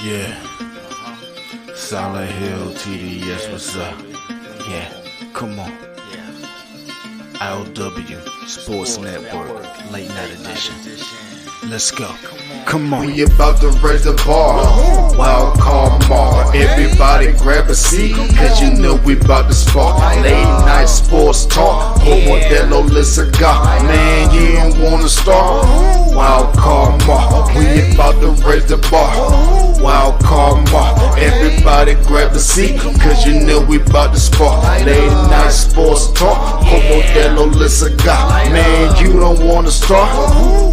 Yeah, Solid Hill TDS, what's up? Yeah, come on. I.O.W. Sports Network, late night edition. Let's go. Come on. We about to raise the bar. Wild card mar. Everybody grab a seat, cause you know we about to spark. Late night sports talk. Modelo Le Cigar. Man, you don't wanna start. Wild card mar. We about to raise the bar. Wild card mar. Everybody grab a seat, cause you know we about to spark. Late night sports talk. Modelo Le Cigar. Man, you don't wanna start.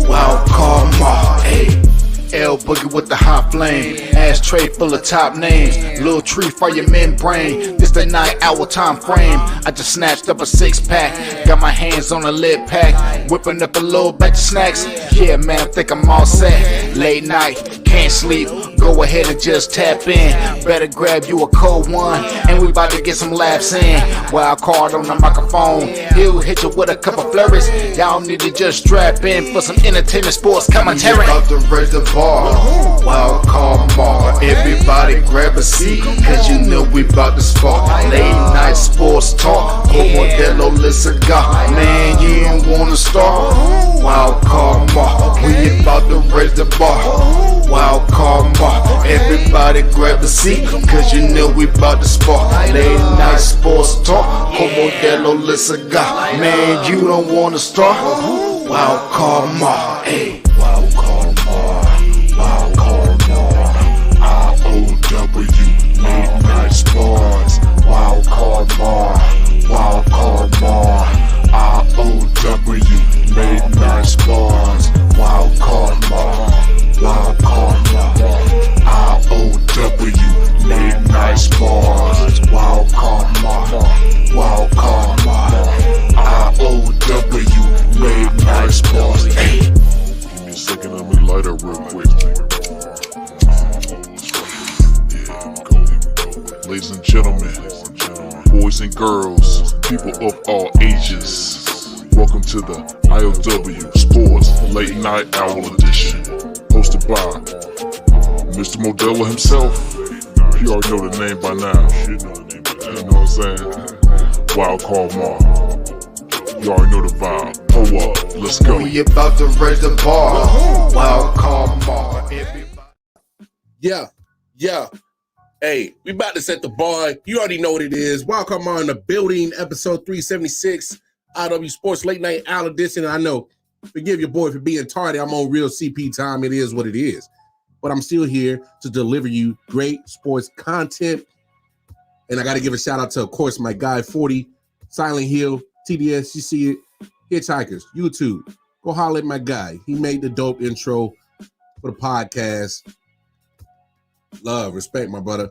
Wild card mar. Hey. L Boogie with the hot flame, ashtray full of top names, little tree for your membrane. This the 9-hour time frame. I just snatched up a 6-pack, got my hands on a lid pack, whipping up a little batch of snacks. Yeah, man, I think I'm all set. Late night, can't sleep. Go ahead and just tap in. Better grab you a cold one, and we about to get some laughs in. Wild card on the microphone, he'll hit you with a couple flurries. Y'all need to just strap in for some entertainment sports commentary. We about to raise the bar, wild card mar. Everybody grab a seat, cause you know we about to spark. Late night sports talk, Modelo Le Cigar. Man, you don't wanna start. Wild card mar. We about to raise the bar, wild card mar. Everybody grab a seat, cause you know we about to spark. Late night sports talk, Modelo Le Cigar. Man, you don't wanna start. Wild card mar. Hey, wild card mar. Wild card mar. I.O.W. Late night sports. Wild card mar. Wild card mar. I.O.W. Late night sports. Wild card mar. Wild card mar. I.O.W. Late night sports. Wild card mar. Wild card mar. I.O.W. Late night sports. Hey. Give me a second, let me light up real quick. Ladies and gentlemen, boys and girls, people of all ages, welcome to the I.O.W. Sports Late Night Hour Edition, hosted by Mr. Modelo himself. You already know the name by now. You know what I'm saying? Wild Card Mar. You already know the vibe. Pull up, let's go. We about to raise the bar. Wild card mar. Yeah. Hey, we about to set the bar. You already know what it is. Welcome on the building, episode 376, I.O.W. Sports Late Night Hour Edition. I know, forgive your boy for being tardy. I'm on real CP time. It is what it is. But I'm still here to deliver you great sports content. And I got to give a shout out to, of course, my guy 40, Silent Hill, TDS. You see it, Hitchhikers, YouTube. Go holler at my guy. He made the dope intro for the podcast. Love, respect, my brother.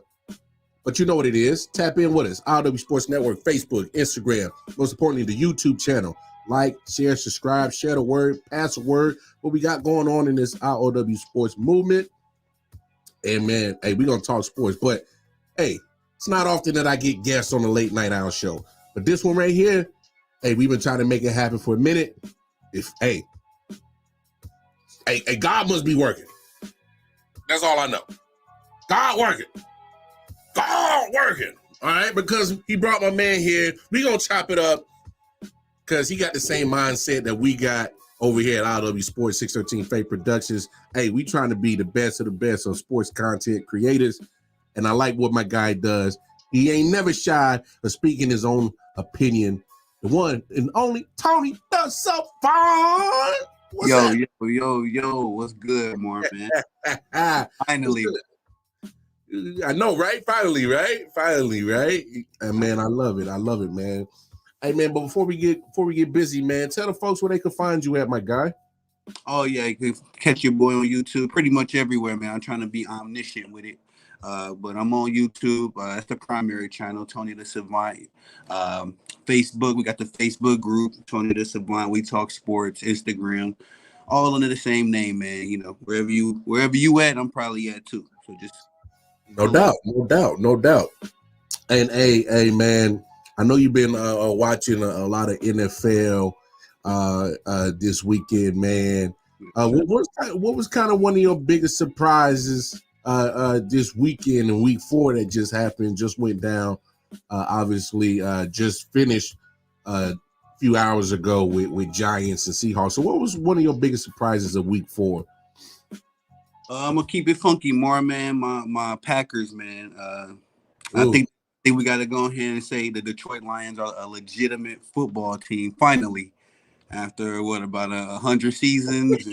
But you know what it is. Tap in with us. I.O.W. Sports Network, Facebook, Instagram. Most importantly, the YouTube channel. Like, share, subscribe, share the word, pass the word. What we got going on in this I.O.W. Sports movement. And man, hey, we're going to talk sports. But hey, it's not often that I get guests on the late night hour show. But this one right here, hey, we've been trying to make it happen for a minute. Hey, God must be working. That's all I know. God working. All right, because he brought my man here. We gonna chop it up because he got the same mindset that we got over here at I.O.W. Sports 613 Fake Productions. Hey, we trying to be the best of the best of sports content creators, and I like what my guy does. He ain't never shy of speaking his own opinion. The one and only Tony does so fun. Yo, what's good, Marvin? Finally. I know, right? Finally, right? And man, I love it, man. Hey, man, but before we get busy, man, tell the folks where they can find you at, my guy. Oh yeah, you can catch your boy on YouTube pretty much everywhere, man. I'm trying to be omniscient with it. But I'm on YouTube. That's the primary channel, Tony the Savant. Facebook, we got the Facebook group, Tony the Savant. We talk sports. Instagram, all under the same name, man. You know, wherever you at, I'm probably at too. So just no doubt. And hey, man, I know you've been watching a lot of NFL this weekend, man. What was kind of one of your biggest surprises this weekend and week 4 that just happened, just went down. Obviously, just finished a few hours ago with Giants and Seahawks. So, what was one of your biggest surprises of week 4? I'm gonna keep it funky more, man. My Packers, man. I think we got to go ahead and say the Detroit Lions are a legitimate football team finally, after about 100 seasons,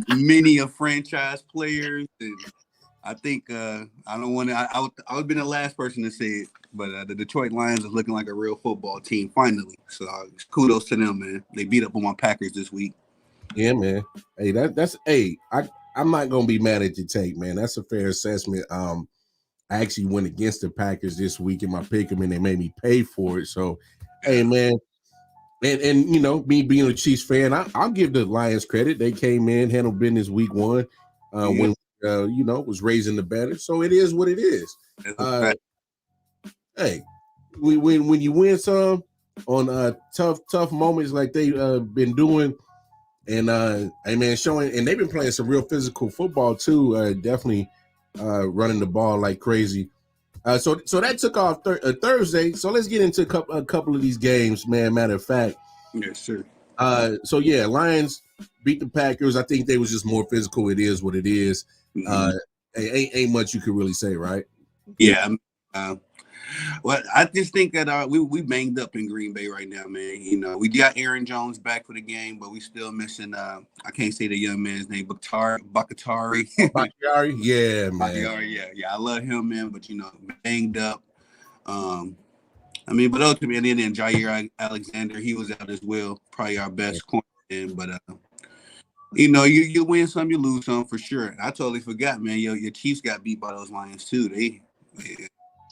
and many of franchise players. And I think I don't want to. I would been the last person to say it, but the Detroit Lions is looking like a real football team finally. So kudos to them, man. They beat up on my Packers this week. Yeah, man. Hey, I'm not gonna be mad at your take, man. That's a fair assessment. I actually went against the Packers this week in my pick 'em, and they made me pay for it. So, hey, man, and you know, me being a Chiefs fan, I'll give the Lions credit. They came in, handled business week 1, when was raising the banner. So it is what it is. Hey, when you win some on tough moments like they've been doing. And hey man, showing, and they've been playing some real physical football too. Definitely running the ball like crazy. So that took off Thursday. So let's get into a couple of these games, man. Matter of fact, yes, sir. So yeah, Lions beat the Packers. I think they was just more physical. It is what it is. Ain't much you could really say, right? Yeah. Well, I just think that we banged up in Green Bay right now, man. You know, we got Aaron Jones back for the game, but we still missing. I can't say the young man's name, Bakhtiari. Bakhtiari, yeah, man. Bakhtiari, yeah. I love him, man, but you know, banged up. I mean, but ultimately, and then Jair Alexander, he was out as well. Probably our best corner, but you know, you win some, you lose some for sure. I totally forgot, man. Your Chiefs got beat by those Lions too. Hey,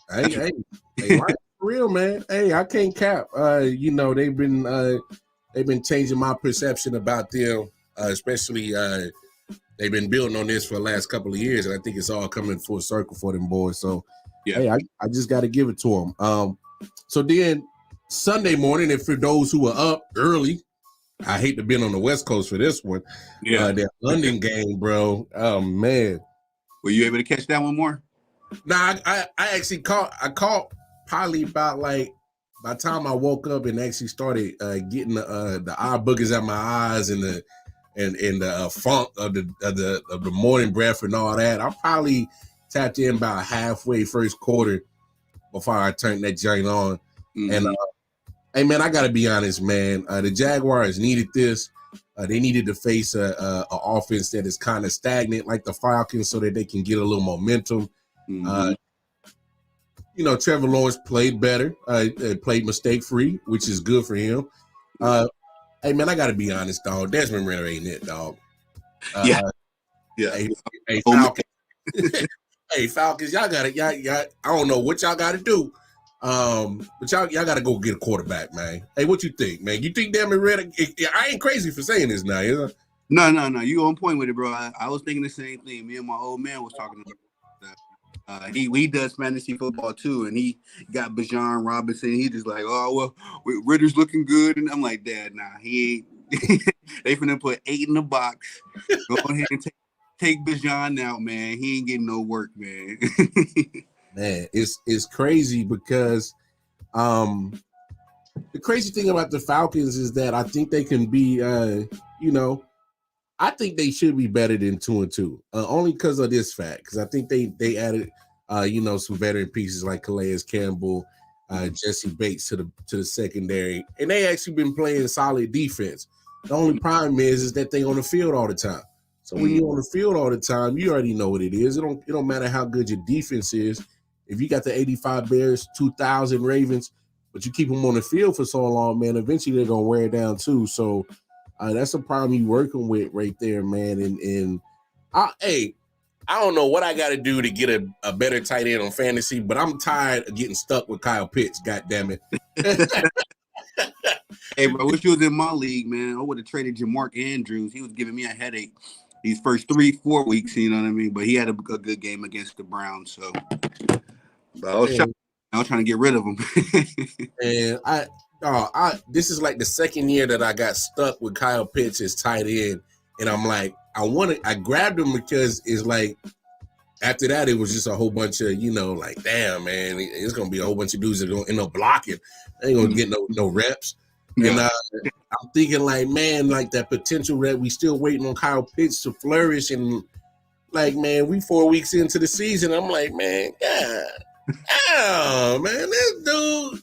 right, for real, man. Hey, I can't cap. You know, they've been changing my perception about them, especially they've been building on this for the last couple of years, and I think it's all coming full circle for them boys. So, yeah, hey, I just got to give it to them. So then Sunday morning, and for those who were up early, I hate to be on the West Coast for this one. Yeah, that London game, bro. Oh man, were you able to catch that one more? Nah, I actually caught probably about by the time I woke up and actually started getting the eye boogers out my eyes and the funk of the morning breath and all that. I probably tapped in about halfway first quarter before I turned that joint on. And hey man, I gotta be honest, man. The Jaguars needed this. They needed to face a offense that is kind of stagnant like the Falcons, so that they can get a little momentum. You know, Trevor Lawrence played better, played mistake-free, which is good for him. Hey, man, I got to be honest, dog. Desmond Ritter ain't it, dog. Yeah. Hey, Falcons. Hey, Falcons, y'all got to, I don't know what y'all got to do, but y'all got to go get a quarterback, man. Hey, what you think, man? You think Desmond Ritter, I ain't crazy for saying this now, you know? No. You on point with it, bro. I was thinking the same thing. Me and my old man was talking about that. He does fantasy football too, and he got Bijan Robinson. He just like, oh well, Ritter's looking good, and I'm like, Dad, nah, he ain't. They finna put 8 in the box. Go ahead and take Bijan out, man. He ain't getting no work, man. Man, it's crazy because the crazy thing about the Falcons is that I think they can be, you know. I think they should be better than 2-2, only because of this fact. Because I think they added, you know, some veteran pieces like Calais Campbell, Jesse Bates to the secondary, and they actually been playing solid defense. The only problem is that they on the field all the time. So when you're on the field all the time, you already know what it is. It don't matter how good your defense is. If you got the 85 Bears, 2,000 Ravens, but you keep them on the field for so long, man, eventually they're gonna wear it down too. So. That's a problem you're working with right there, man. And I don't know what I got to do to get a better tight end on fantasy, but I'm tired of getting stuck with Kyle Pitts. God damn it! Hey, bro, wish you was in my league, man. I would have traded Jamark Andrews. He was giving me a headache these first 3-4 weeks. You know what I mean? But he had a good game against the Browns. So, but I was trying to get rid of him. And this is like the second year that I got stuck with Kyle Pitts as tight end, And I'm like, I grabbed them because it's like, after that, it was just a whole bunch of, like, damn, man, it's going to be a whole bunch of dudes that are going to end up blocking. They ain't going to get no reps. And I'm thinking, like, man, like that potential rep, we still waiting on Kyle Pitts to flourish. And, like, man, we 4 weeks into the season. I'm like, man, God, oh, man, this dude.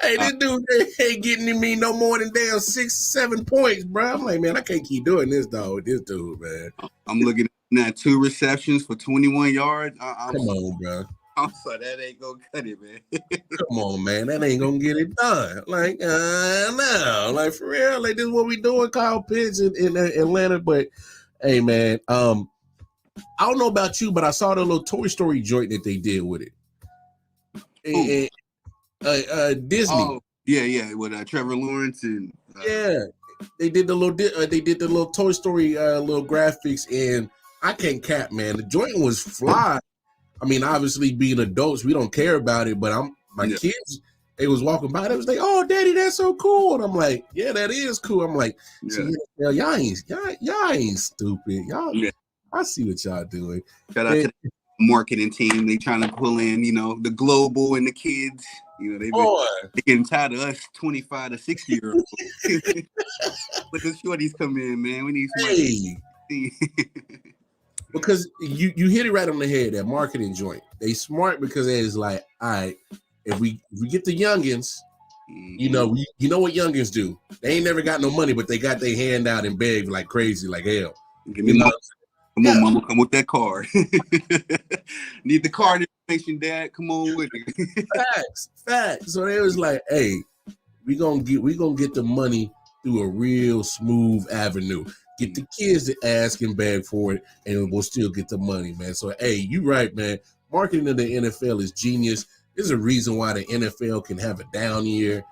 Hey, this dude ain't getting me no more than damn 6-7 points, bro. I'm like, man, I can't keep doing this, dog, with this dude, man. I'm looking at that 2 receptions for 21 yards. Come on, bro. I'm sorry, that ain't gonna cut it, man. Come on, man, that ain't gonna get it done. Like, no, like for real, like this is what we doing, Kyle Pitts in Atlanta. But hey, man, I don't know about you, but I saw the little Toy Story joint that they did with it. Disney. Oh, yeah, with Trevor Lawrence and they did the little Toy Story little graphics, and I can't cap, man. The joint was fly. I mean, obviously being adults, we don't care about it, but my kids, they was walking by, they was like, "Oh, Daddy, that's so cool," and I'm like, "Yeah, that is cool." I'm like, "See, y'all ain't stupid, y'all." Yeah. I see what y'all doing. Shout out to the marketing team. They trying to pull in, the global and the kids. They're getting tired of us 25 to 60 year olds. Let the shorties come in, man. We need some. Because you hit it right on the head, that marketing joint. They smart because it's like, all right, if we get the youngins, you know what youngins do. They ain't never got no money, but they got their hand out and beg like crazy, like hell. Give me money. Come on, mama, come with that card. Need the card information, Dad. Come on with it. Facts. So they was like, hey, we gonna get the money through a real smooth avenue. Get the kids to ask and beg for it, and we'll still get the money, man. So, hey, you right, man. Marketing in the NFL is genius. There's a reason why the NFL can have a down year.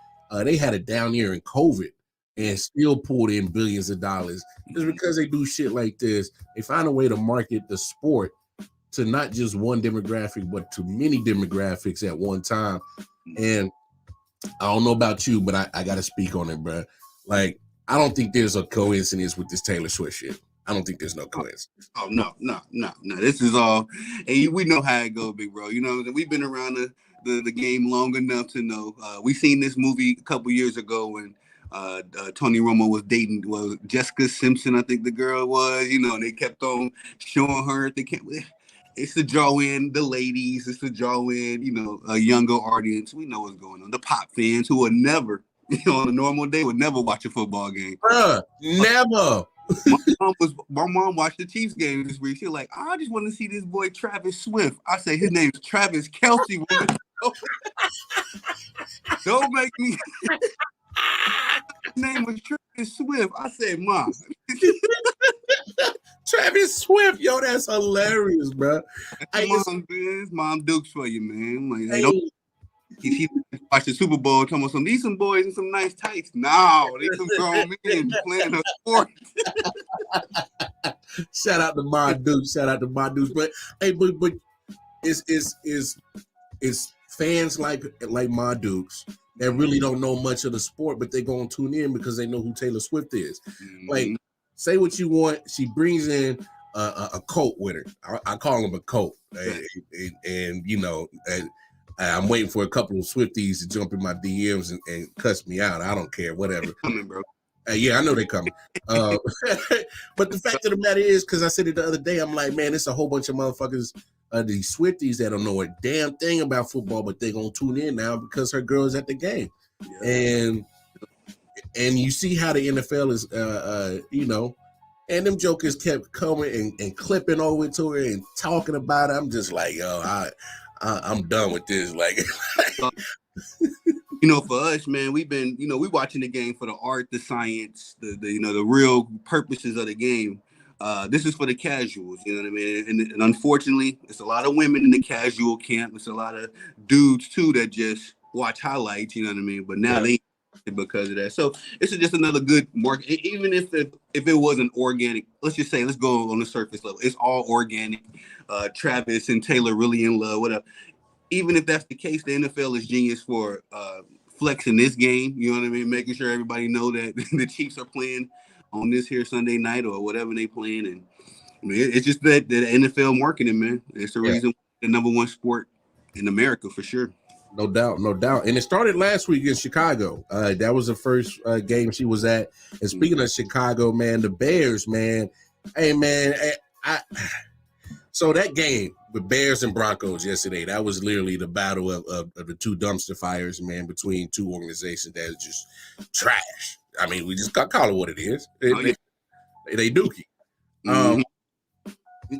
They had a down year in COVID and still pulled in billions of dollars. It's because they do shit like this. They find a way to market the sport to not just one demographic, but to many demographics at one time. And I don't know about you, but I got to speak on it, bro. Like, I don't think there's a coincidence with this Taylor Swift shit. I don't think there's no coincidence. Oh, no. This is all, and we know how it goes, big bro. We've been around the game long enough to know. We seen this movie a couple years ago when Tony Romo was dating Jessica Simpson, I think the girl was. They kept on showing her. It's to draw in the ladies. It's to draw in, a younger audience. We know what's going on. The pop fans who will never, on a normal day, would never watch a football game. Never. My mom watched the Chiefs game this week. She's like, I just want to see this boy Travis Swift. I say his name is Travis Kelce. Don't make me. His name was Travis Swift. I said, Mom. Travis Swift, yo, that's hilarious, bro. Mom Dukes for you, man. Like, he watched the Super Bowl, talking about these some boys in some nice tights. No, they some grown men playing a sport. Shout out to my Dukes. But hey, but it's fans like my Dukes that really don't know much of the sport, but they're gonna tune in because they know who Taylor Swift is. Mm-hmm. Like, say what you want. She brings in a coat with her. I call him a coat, and I'm waiting for a couple of Swifties to jump in my DMs and cuss me out. I don't care, whatever. Coming, bro. Yeah, I know they're coming. But the fact of the matter is, because I said it the other day, I'm like, man, it's a whole bunch of motherfuckers, these Swifties that don't know a damn thing about football, but they're going to tune in now because her girl is at the game. Yeah. And you see how the NFL is, and them jokers kept coming and clipping over to her and talking about it. I'm just like, yo, I'm done with this. Like, for us, man, we've been, we watching the game for the art, the science, the real purposes of the game. This is for the casuals, you know what I mean? And unfortunately, it's a lot of women in the casual camp. It's a lot of dudes too that just watch highlights, you know what I mean? But now they because of that. So it's just another good market. Even if it wasn't organic, let's go on the surface level. It's all organic. Travis and Taylor really in love, whatever. Even if that's the case, the NFL is genius for flexing this game. You know what I mean? Making sure everybody know that the Chiefs are playing on this here Sunday night or whatever they playing. And I mean, it's just that the NFL marketing, man. It's the reason the number one sport in America for sure. No doubt, no doubt. And it started last week in Chicago. That was the first game she was at. And speaking of Chicago, man, the Bears, man. Hey, man, so that game with Bears and Broncos yesterday, that was literally the battle of the two dumpster fires, man, between two organizations that is just trash. I mean, we just got to call it what it is. They dookie. And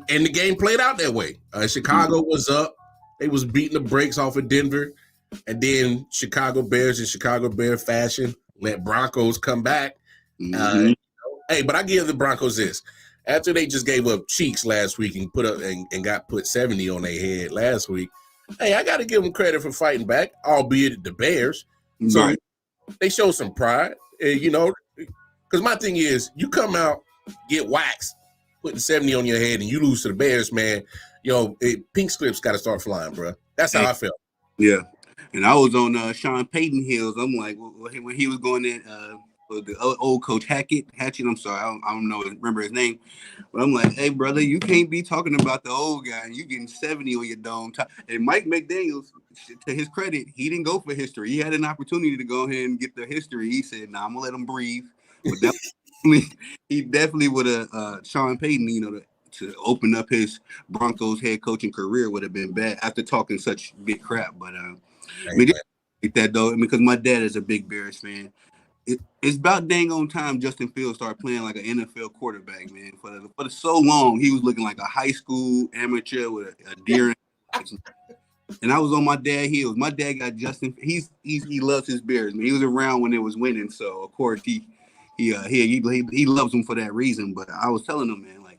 the game played out that way. Chicago was up. They was beating the brakes off of Denver. And then Chicago Bears in Chicago Bear fashion let Broncos come back. Hey, but I give the Broncos this. After they just gave up cheeks last week and got put 70 on their head last week, hey, I got to give them credit for fighting back, albeit the Bears. So they show some pride, because my thing is, you come out, get waxed, putting 70 on your head, and you lose to the Bears, man. Pink slips got to start flying, bro. That's how I felt. Yeah. And I was on Sean Payton Hills. I'm like, when he was going in, the old coach Hatchett. I'm sorry, I don't remember his name. But I'm like, hey, brother, you can't be talking about the old guy and you getting 70 on your dome. And Mike McDaniels, to his credit, he didn't go for history. He had an opportunity to go ahead and get the history. He said, nah, I'm going to let him breathe. But he definitely would have, Sean Payton, to open up his Broncos head coaching career would have been bad after talking such big crap. But I mean, like that though, because my dad is a big Bears fan. It's about dang on time Justin Fields started playing like an NFL quarterback, man. For so long, he was looking like a high school amateur with a deer. And I was on my dad's heels. My dad got Justin. He loves his Bears, man. He was around when it was winning, so of course he loves them for that reason. But I was telling him, man, like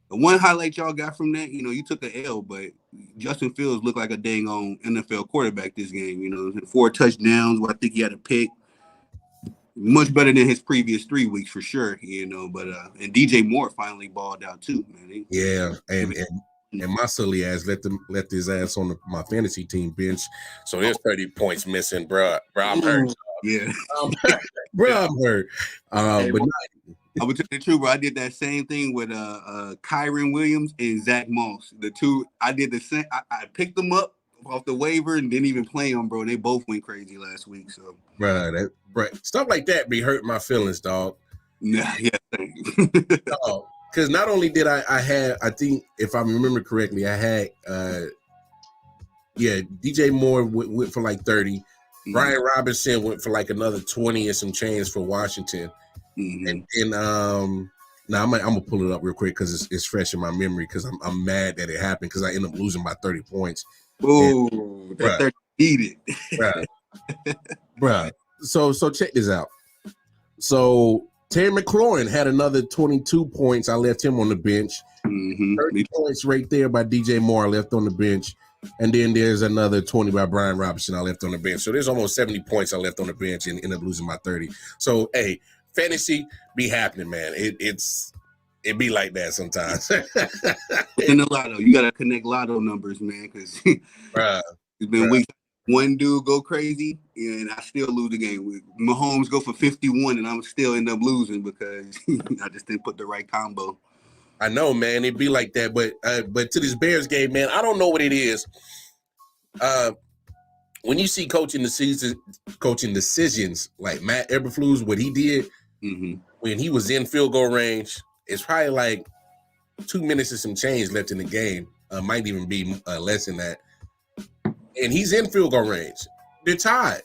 the one highlight y'all got from that, you took an L, but Justin Fields looked like a dang on NFL quarterback this game. 4 touchdowns. I think he had a pick. Much better than his previous 3 weeks for sure, But and DJ Moore finally balled out too, man. And my silly ass let his ass on my fantasy team bench. So there's 30 points missing, bro. I'm hurt. Yeah, I'm hurt. But I would tell you the truth, bro. I did that same thing with Kyron Williams and Zach Moss. The two, I did the same. I picked them up off the waiver and didn't even play them, bro. They both went crazy last week. So, bro, stuff like that be hurting my feelings, dog. Nah, yeah. Because not only did I had, I think if I remember correctly, I had, DJ Moore went for like 30. Brian Robinson went for like another 20 and some change for Washington. And now I'm gonna pull it up real quick because it's fresh in my memory because I'm mad that it happened because I ended up losing by 30 points. Oh, that 30 needed. Bruh. So check this out. So Terry McLaurin had another 22 points. I left him on the bench. 30 points right there by DJ Moore I left on the bench. And then there's another 20 by Brian Robinson I left on the bench. So there's almost 70 points I left on the bench and ended up losing by 30. So, hey, fantasy be happening, man. It be like that sometimes. In the lotto, you got to connect lotto numbers, man, because it's been weeks. One dude go crazy, and I still lose the game. Mahomes go for 51, and I'm still end up losing because I just didn't put the right combo. I know, man. It be like that, but to this Bears game, man, I don't know what it is. When you see coaching decisions like Matt Eberflus, what he did when he was in field goal range, it's probably like 2 minutes and some change left in the game. Might even be less than that. And he's in field goal range. They're tied.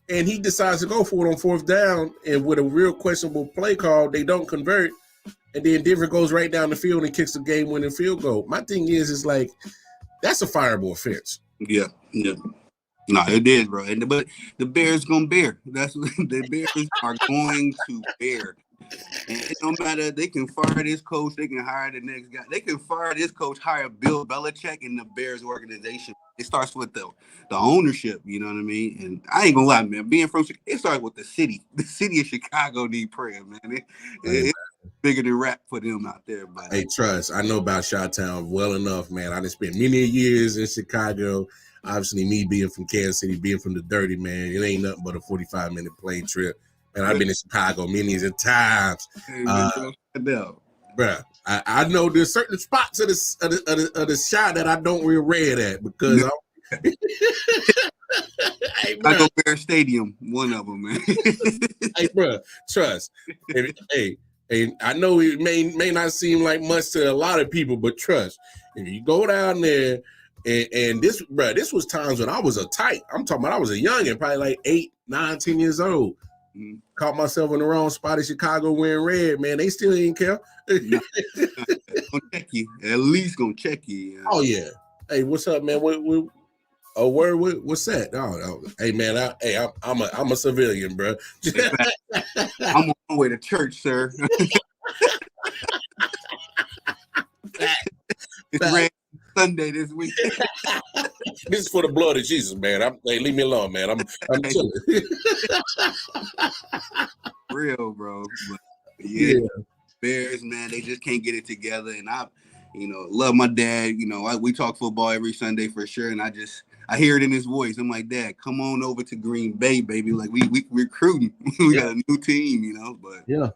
And he decides to go for it on 4th down. And with a real questionable play call, they don't convert. And then Denver goes right down the field and kicks the game-winning field goal. My thing is like, that's a fireable offense. Yeah. No, it is, bro. But the Bears gonna bear. That's what the Bears are going to bear. And it don't matter. They can fire this coach. They can hire the next guy. They can fire this coach, hire Bill Belichick in the Bears organization. It starts with the ownership. You know what I mean? And I ain't gonna lie, man. Being from Chicago, it starts with the city. The city of Chicago need prayer, man. It's bigger than rap for them out there. But hey, trust. I know about Chi-Town well enough, man. I done spent many years in Chicago. Obviously, me being from Kansas City, being from the dirty, man, it ain't nothing but a 45-minute plane trip. And I've been in Chicago millions of times. Bruh, I know there's certain spots of the shot that I don't real red at because I'm hey, Chicago Bear Stadium, one of them, man. Hey, bro, trust. Hey, I know it may not seem like much to a lot of people, but trust. If you go down there, and this was times when I was a tight. I'm talking about I was a youngin', probably like 8, 9, 10 years old. Mm-hmm. Caught myself in the wrong spot in Chicago wearing red, man. They still didn't care. Gonna check you. At least gonna check you. Oh yeah. Hey, what's up, man? What's that? Oh, hey man, I'm a civilian, bro. I'm on my way to church, sir. It's red Sunday this week. This is for the blood of Jesus, man. Hey, leave me alone, man. I'm chilling. Real, bro. But yeah. Bears, man, they just can't get it together. And I, love my dad. We talk football every Sunday for sure. And I hear it in his voice. I'm like, Dad, come on over to Green Bay, baby. Like we recruiting. We got a new team, but yeah.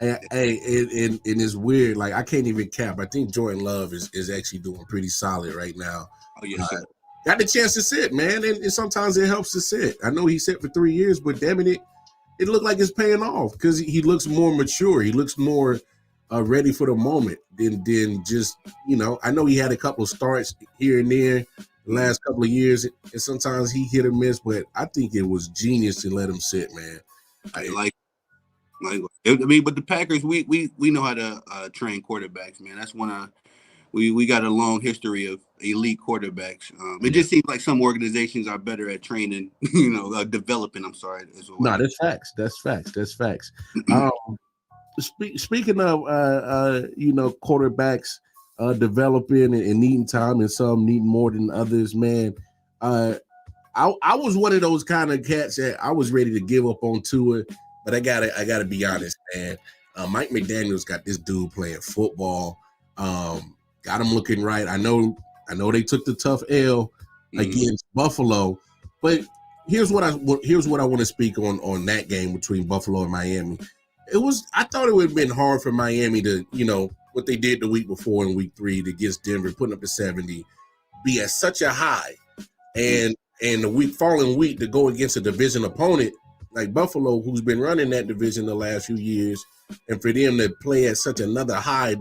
Hey, and it's weird. Like I can't even cap. I think Jordan Love is actually doing pretty solid right now. Oh yeah, got the chance to sit, man, and sometimes it helps to sit. I know he sat for 3 years, but damn it looked like it's paying off because he looks more mature. He looks more ready for the moment than just I know he had a couple of starts here and there the last couple of years, and sometimes he hit or miss. But I think it was genius to let him sit, man. But the Packers, we know how to train quarterbacks, man. That's one of we got a long history of elite quarterbacks. It just seems like some organizations are better at training, developing. I'm sorry. No, that's facts. That's facts. Speaking of quarterbacks developing and needing time, and some need more than others, man. I was one of those kind of cats that I was ready to give up on Tua. But I gotta be honest, man. Mike McDaniel's got this dude playing football. Got him looking right. I know they took the tough L against Buffalo, but here's what I want to speak on that game between Buffalo and Miami. I thought it would have been hard for Miami to, what they did the week before in week 3 against Denver, putting up the 70, be at such a high, and the following week to go against a division opponent like Buffalo, who's been running that division the last few years, and for them to play at such another high,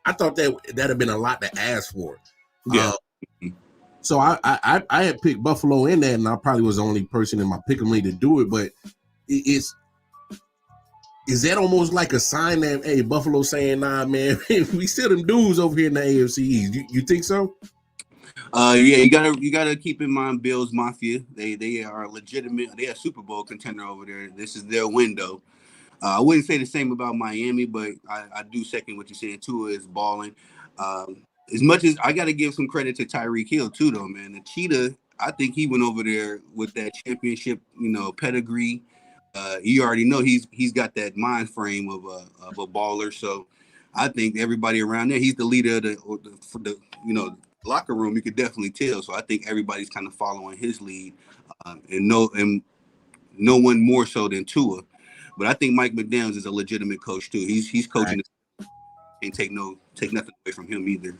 I thought that'd have been a lot to ask for. Yeah. So I had picked Buffalo in that, and I probably was the only person in my pick-em league to do it. But is that almost like a sign that Buffalo saying, nah, man, we still them dudes over here in the AFC East? You think so? Yeah, you gotta keep in mind Bills Mafia. They are legitimate. They are a Super Bowl contender over there. This is their window. I wouldn't say the same about Miami, but I do second what you're saying. Tua is balling. As much as I got to give some credit to Tyreek Hill too, though, man. The Cheetah, I think he went over there with that championship, pedigree. You already know he's got that mind frame of a baller. So I think everybody around there, he's the leader of the locker room. You could definitely tell. So I think everybody's kind of following his lead, and no one more so than Tua. But I think Mike McDaniels is a legitimate coach too. He's coaching. Right. Can't take nothing away from him either.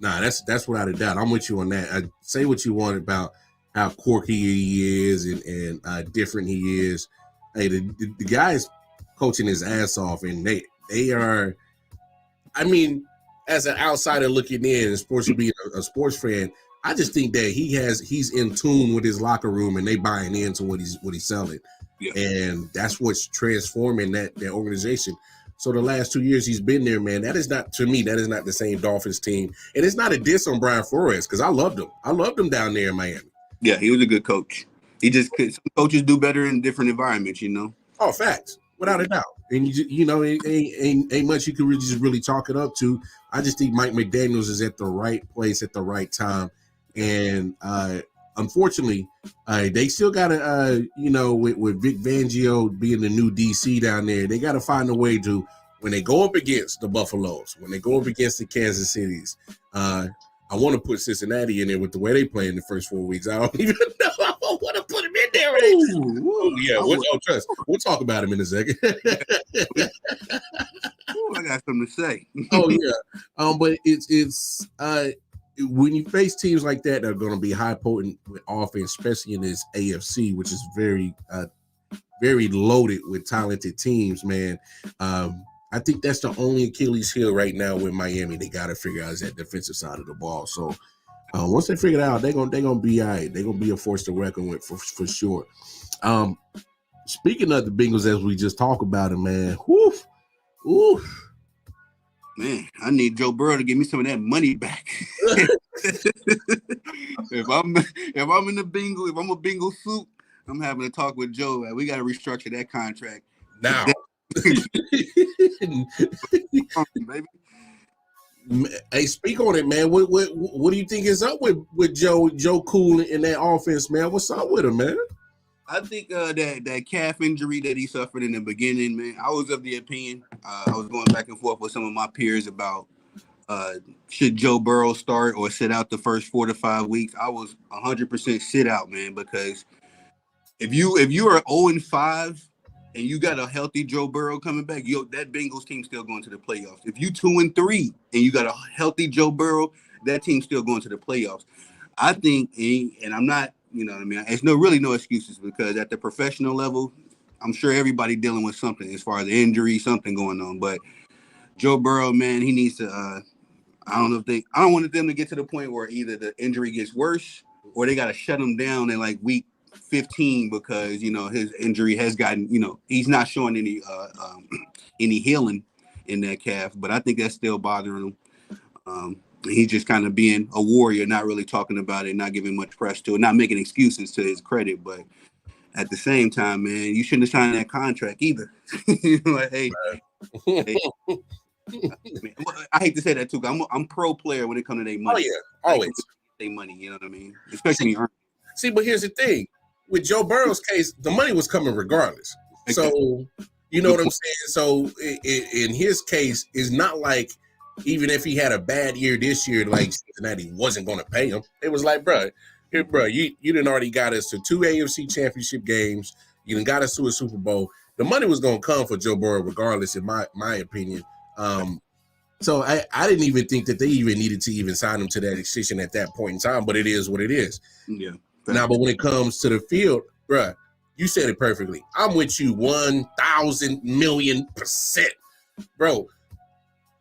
Nah, that's without a doubt. I'm with you on that. I say what you want about how quirky he is and different he is. Hey, the guy's coaching his ass off, and they are. I mean, as an outsider looking in, and sports being a sports fan, I just think that he's in tune with his locker room, and they buying into what he's selling, and that's what's transforming that organization. So the last 2 years he's been there, man. That is not the same Dolphins team, and it's not a diss on Brian Flores because I loved him. I loved him down there in Miami. Yeah, he was a good coach. Some coaches do better in different environments, Oh, facts, without a doubt. And ain't much you can really chalk it up to. I just think Mike McDaniels is at the right place at the right time, and unfortunately, they still got to, with Vic Fangio being the new DC down there, they got to find a way to, when they go up against the Buffaloes, when they go up against the Kansas Cities. I want to put Cincinnati in there with the way they play in the first 4 weeks. I don't even know. I don't want to put them in there Oh yeah, trust. We'll talk about him in a second. I got something to say. Oh yeah, but it's when you face teams like that are going to be high potent with offense, especially in this AFC, which is very very loaded with talented teams, man. I think that's the only Achilles heel right now with Miami. They got to figure out is that defensive side of the ball. So once they figure it out, they're gonna be all right. They're gonna be a force to reckon with for sure. Speaking of the Bengals, as we just talked about it, man. Woof. Man, I need Joe Burrow to give me some of that money back. if I'm in the Bengal, if I'm a Bengal suit, I'm having a talk with Joe. We got to restructure that contract now. Baby. Hey, speak on it, man. What do you think is up with Joe Cool in that offense, man? What's up with him, man? I think that calf injury that he suffered in the beginning, man, I was of the opinion. I was going back and forth with some of my peers about should Joe Burrow start or sit out the first 4 to 5 weeks. I was 100% sit out, man, because if you are 0-5 and you got a healthy Joe Burrow coming back, that Bengals team still going to the playoffs. If you 2-3 and you got a healthy Joe Burrow, that team's still going to the playoffs. I think, and I'm not, you know what I mean? It's really no excuses because at the professional level, I'm sure everybody dealing with something as far as injury, something going on. But Joe Burrow, man, he needs to. I don't want them to get to the point where either the injury gets worse or they got to shut him down in like week 15 because his injury has gotten. He's not showing any healing in that calf. But I think that's still bothering him. He's just kind of being a warrior, not really talking about it, not giving much press to it, not making excuses to his credit. But at the same time, man, you shouldn't have signed that contract either. Like, hey, I hate to say that too. I'm pro player when it comes to their money. Oh yeah, always their money. You know what I mean? Especially see, but here's the thing: with Joe Burrow's case, the money was coming regardless. So you know what I'm saying. So in his case, it's not like. Even if he had a bad year this year, like Cincinnati wasn't going to pay him. It was like, bro, you done already got us to 2 AFC championship games. You done got us to a Super Bowl. The money was going to come for Joe Burrow regardless, in my opinion. So I didn't even think that they even needed to even sign him to that extension at that point in time, but it is what it is. Yeah. Now, but when it comes to the field, bro, you said it perfectly. I'm with you 1,000,000,000%. Bro,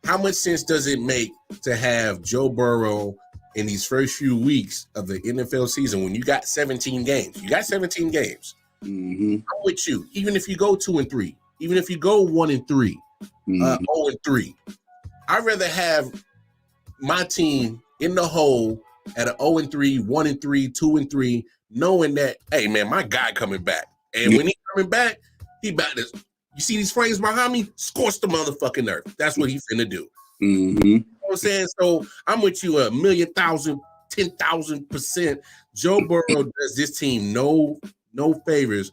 how much sense does it make to have Joe Burrow in these first few weeks of the NFL season when you got 17 games? You got 17 games. Mm-hmm. I'm with you. Even if you go 2-3, even if you go 1-3, 0-3, I'd rather have my team in the hole at an 0-3, 1-3, 2-3, knowing that, hey, man, my guy coming back. And when he coming back, he about to... You see these flames behind me? Scorch the motherfucking earth. That's what he's finna do. Mm-hmm. You know what I'm saying? So I'm with you 1,000,000, 10,000%. Joe Burrow does this team no favors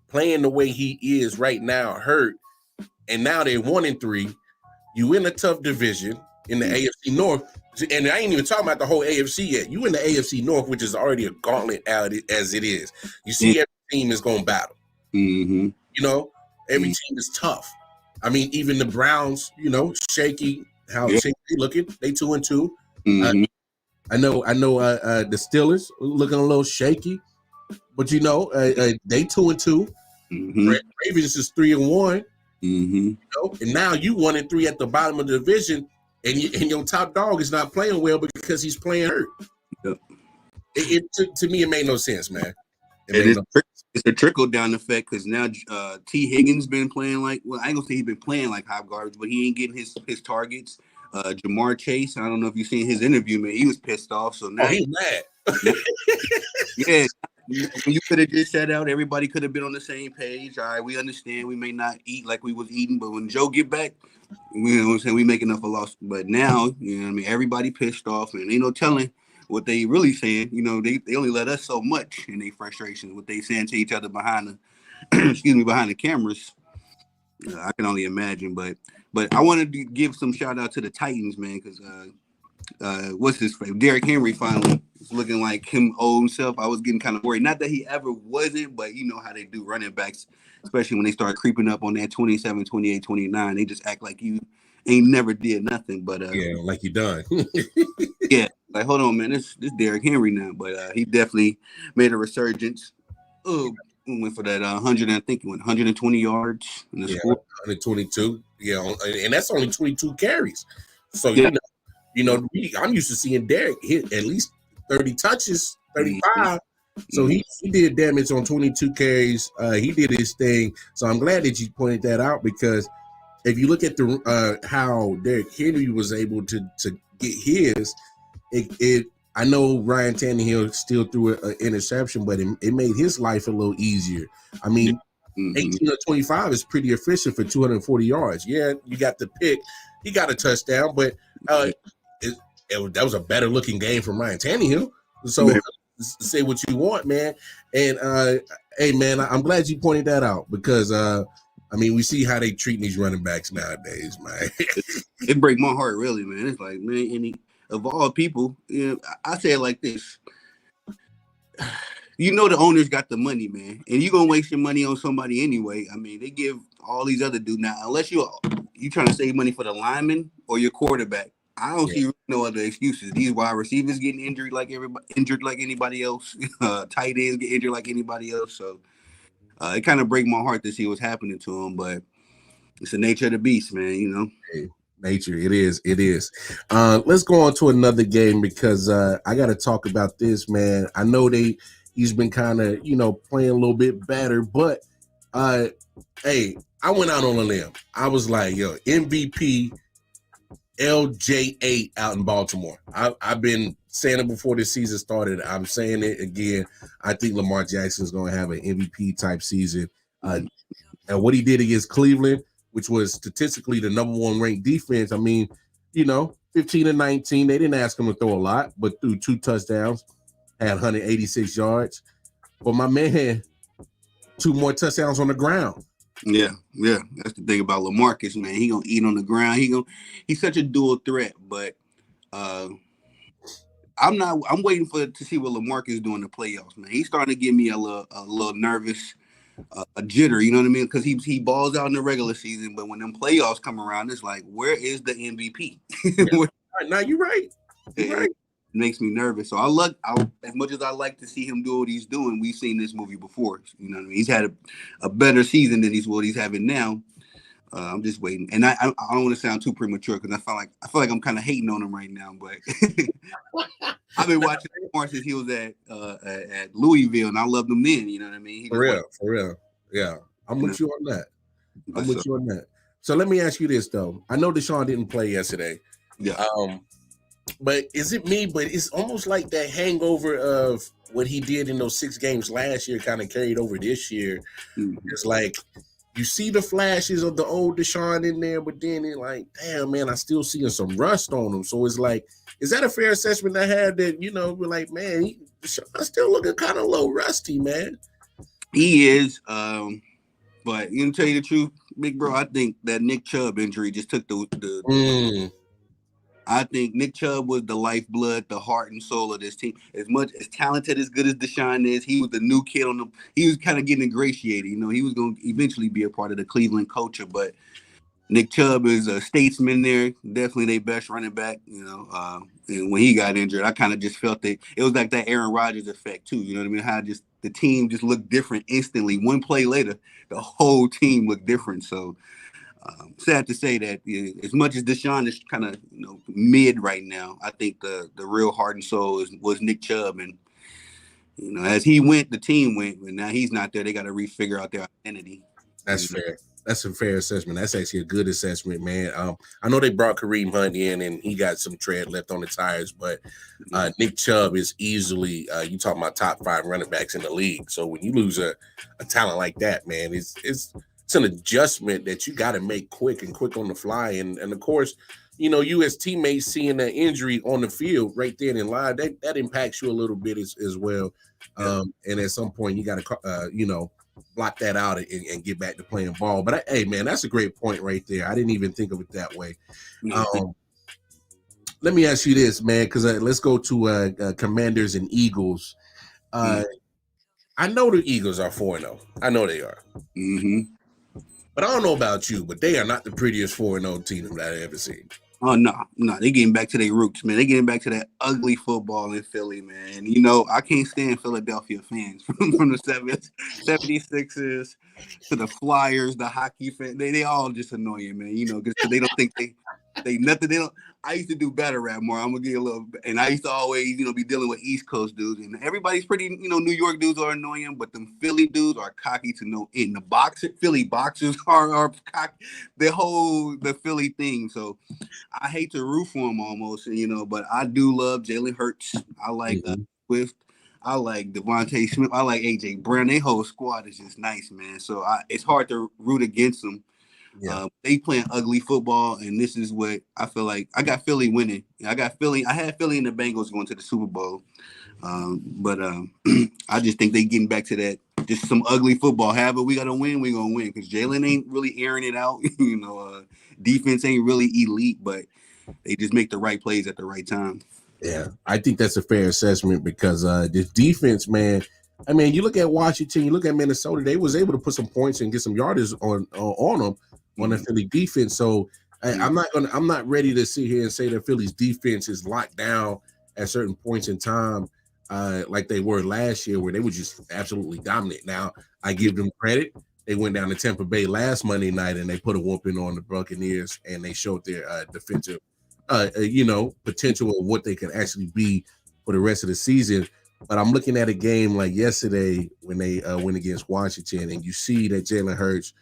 playing the way he is right now, hurt. And now they're 1-3. You in a tough division in the AFC North. And I ain't even talking about the whole AFC yet. You in the AFC North, which is already a gauntlet out as it is. You see every team is going to battle. Mm-hmm. Every team is tough. I mean, even the Browns, shaky, shaky looking. They 2-2. Mm-hmm. I know. The Steelers looking a little shaky, but they 2-2. Mm-hmm. Ravens is 3-1. Mm-hmm. And now you 1-3 at the bottom of the division, and your top dog is not playing well because he's playing hurt. Yep. To me, it made no sense, man. It's a trickle-down effect because now T. Higgins been playing like, well, I ain't gonna say he's been playing like hot garbage, but he ain't getting his targets. Jamar Chase, I don't know if you've seen his interview, man. He was pissed off. So now he's mad. Yeah, you could have just sat out. Everybody could have been on the same page. All right, we understand. We may not eat like we was eating, but when Joe get back, you know what I'm saying, we make enough of loss. But now, you know what I mean, everybody pissed off, and ain't no telling what they really saying. They only let us so much in their frustrations. What they saying to each other behind the behind the cameras. I can only imagine. But I wanted to give some shout out to the Titans, man, because what's his face? Derrick Henry finally is looking like him old himself. I was getting kind of worried. Not that he ever wasn't, but you know how they do running backs, especially when they start creeping up on that 27, 28, 29. They just act like you ain't never did nothing. But like you done. yeah, like hold on, man, this Derrick Henry now. But he definitely made a resurgence. Went for that 100, I think he went 120 yards in the score. 122. Yeah, and that's only 22 carries. So Yeah. I'm used to seeing Derrick hit at least 30 touches, 35. Mm-hmm. So he did damage on 22 carries. He did his thing. So I'm glad that you pointed that out, because if you look at the how Derrick Henry was able to get his, I know Ryan Tannehill still threw an interception, but it made his life a little easier. I mean, 18 or 25 is pretty efficient for 240 yards. Yeah, you got the pick. He got a touchdown, but that was a better looking game from Ryan Tannehill. So say what you want, man. And hey, man, I'm glad you pointed that out, because we see how they treat these running backs nowadays, man. It breaks my heart, really, man. It's like, man, of all people, I say it like this. You know the owners got the money, man, and you gonna waste your money on somebody anyway. I mean, they give all these other dudes now, unless you trying to save money for the lineman or your quarterback. I don't see no other excuses. These wide receivers getting injured like anybody else. Tight ends get injured like anybody else. So it kind of break my heart to see what's happening to them, but it's the nature of the beast, man. You know. Hey, nature, it is. Let's go on to another game, because I got to talk about this, man. I know he's been kind of playing a little bit better, but hey, I went out on a limb. I was like, MVP LJ8 out in Baltimore. I've been saying it before the season started. I'm saying it again. I think Lamar Jackson is going to have an MVP type season. And what he did against Cleveland, which was statistically the number one ranked defense. 15 and 19. They didn't ask him to throw a lot, but threw 2 touchdowns, had 186 yards. But my man, 2 more touchdowns on the ground. Yeah. That's the thing about LaMarcus, man. He gonna eat on the ground. He's such a dual threat, but I'm waiting to see what LaMarcus do in the playoffs, man. He's starting to get me a little nervous, a jitter, you know what I mean? Because he balls out in the regular season, but when them playoffs come around, it's like, where is the MVP? Now you're right. It makes me nervous. So as much as I like to see him do what he's doing, we've seen this movie before. You know what I mean? He's had a better season than what he's having now. I'm just waiting, and I don't want to sound too premature, because I feel like I'm kind of hating on him right now. But I've been watching him since he was at Louisville, and I loved him then. You know what I mean? For real. Yeah, I'm with you on that. So let me ask you this though. I know Deshaun didn't play yesterday. Yeah. But is it me? But it's almost like that hangover of what he did in those 6 games last year kind of carried over this year. Mm-hmm. It's like you see the flashes of the old Deshaun in there, but then it's like, damn, man, I still seeing some rust on him. So it's like, is that a fair assessment I had that, we're like, man, Deshaun's still looking kind of a little rusty, man. He is. But you know, tell you the truth, big bro, I think that Nick Chubb injury just took the I think Nick Chubb was the lifeblood, the heart and soul of this team. As much as talented, as good as Deshaun is, he was the new kid he was kind of getting ingratiated. He was going to eventually be a part of the Cleveland culture, but Nick Chubb is a statesman there, definitely their best running back, and when he got injured, I kind of just felt that it was like that Aaron Rodgers effect too, you know what I mean? How just the team just looked different instantly. One play later, the whole team looked different, so sad to say that as much as Deshaun is kind of mid right now, I think the real heart and soul was Nick Chubb, and as he went, the team went, and now he's not there. They got to refigure out their identity. That's fair. That's a fair assessment. That's actually a good assessment, man. I know they brought Kareem Hunt in, and he got some tread left on the tires, but Nick Chubb is easily you talking about top 5 running backs in the league. So when you lose a talent like that, man, it's an adjustment that you got to make quick on the fly. And of course, you as teammates seeing that injury on the field right there in live, that impacts you a little bit as well. And at some point you got to, block that out and get back to playing ball. But hey, man, that's a great point right there. I didn't even think of it that way. let me ask you this, man, because let's go to Commanders and Eagles. I know the Eagles are 4-0. I know they are. Mm-hmm. But I don't know about you, but they are not the prettiest 4-0 team that I've ever seen. Oh no, they getting back to their roots, man. They getting back to that ugly football in Philly, man. You know, I can't stand Philadelphia fans from the 76ers to the Flyers, the hockey fans. They all just annoying, man. You know, because they don't think they nothing. They don't. I used to do better rap more. I'm gonna get a little, and I used to always, be dealing with East Coast dudes, and everybody's pretty, New York dudes are annoying, but them Philly dudes are cocky to no end. Philly boxers are cocky. The Philly thing. So I hate to root for him almost, but I do love Jalen Hurts. I like Swift. I like Devontae Smith. I like AJ Brown. Their whole squad is just nice, man. So it's hard to root against them. Yeah. They playing ugly football, and this is what I feel like. I got Philly winning. I had Philly and the Bengals going to the Super Bowl. But I just think they getting back to that, just some ugly football. However, we got to win, we going to win, because Jalen ain't really airing it out. Defense ain't really elite, but they just make the right plays at the right time. Yeah, I think that's a fair assessment because this defense, man, I mean, you look at Washington, you look at Minnesota, they was able to put some points and get some yardage on them on the Philly defense. So I'm not ready to sit here and say that Philly's defense is locked down at certain points in time like they were last year, where they were just absolutely dominant. Now, I give them credit. They went down to Tampa Bay last Monday night and they put a whooping on the Buccaneers, and they showed their defensive potential of what they can actually be for the rest of the season. But I'm looking at a game like yesterday when they went against Washington, and you see that Jalen Hurts,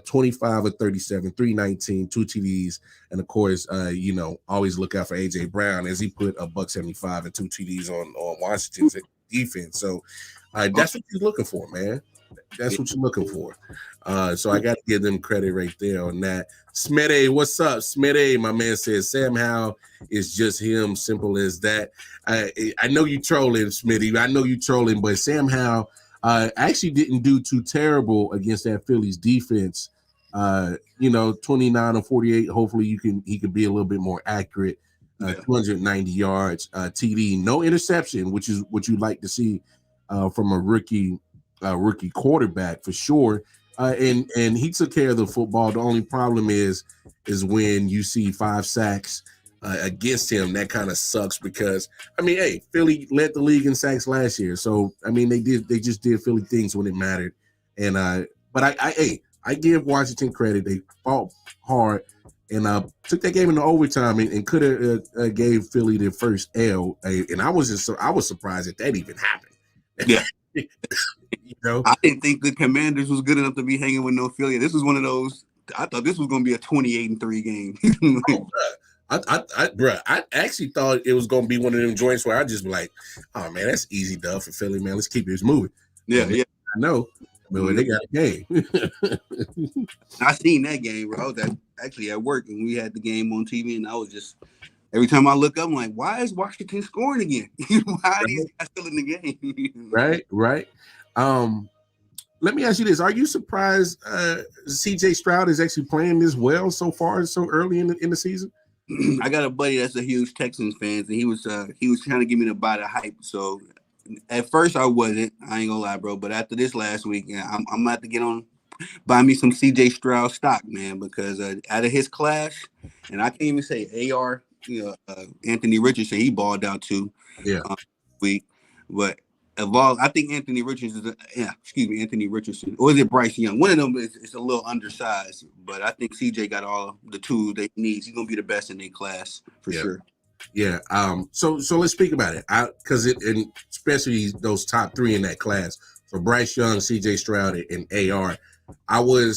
25 of 37, 319, 2 TDs, and of course, always look out for AJ Brown as he put a $175 and 2 TDs on Washington's defense. So that's what you're looking for, man. That's what you're looking for. So I got to give them credit right there on that. Smitty, what's up? Smitty, my man says Sam Howell is just him. Simple as that. I know you trolling, Smitty. I know you trolling, but Sam Howell actually didn't do too terrible against that Phillies defense. 29 or 48. Hopefully he can be a little bit more accurate. 290 yards, TD, no interception, which is what you like to see from a rookie quarterback for sure. And he took care of the football. The only problem is when you see 5 sacks against him. That kind of sucks because, I mean, hey, Philly led the league in sacks last year. So, I mean, they just did Philly things when it mattered. And but I give Washington credit. They fought hard and took that game into overtime and could have gave Philly their first L. And I was surprised that even happened. Yeah. I didn't think the Commanders was good enough to be hanging with no Philly. This was one of those. I thought this was going to be a 28-3 game. I actually thought it was going to be one of them joints where I just be like, oh man, that's easy dub for Philly, man. Let's keep this moving. Yeah. I know, but they got a game. I seen that game, bro. I was actually at work and we had the game on TV, and I was just, every time I look up, I'm like, why is Washington scoring again? Why are these guys still in the game? Right. Let me ask you this: are you surprised C.J. Stroud is actually playing this well so far, so early in the season? I got a buddy that's a huge Texans fan, and he was trying to get me to buy the hype. So at first I wasn't. I ain't gonna lie, bro. But after this last week, I'm gonna have to get on, buy me some C.J. Stroud stock, man, because out of his class, and I can't even say AR. Anthony Richardson, he balled out too. Yeah. Week, but of all, I think Anthony Richardson, or is it Bryce Young? One of them is a little undersized, but I think CJ got all the tools they needs. He's gonna be the best in their class for sure. Yeah. So let's speak about it. Because and especially those top 3 in that class. So Bryce Young, CJ Stroud, and AR. I would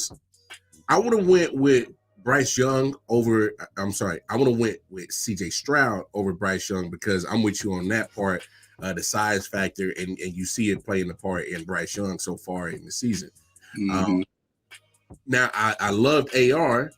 have went with Bryce Young over. I would have went with CJ Stroud over Bryce Young because I'm with you on that part. The size factor, and you see it playing the part in Bryce Young so far in the season. Mm-hmm. Now, I loved AR.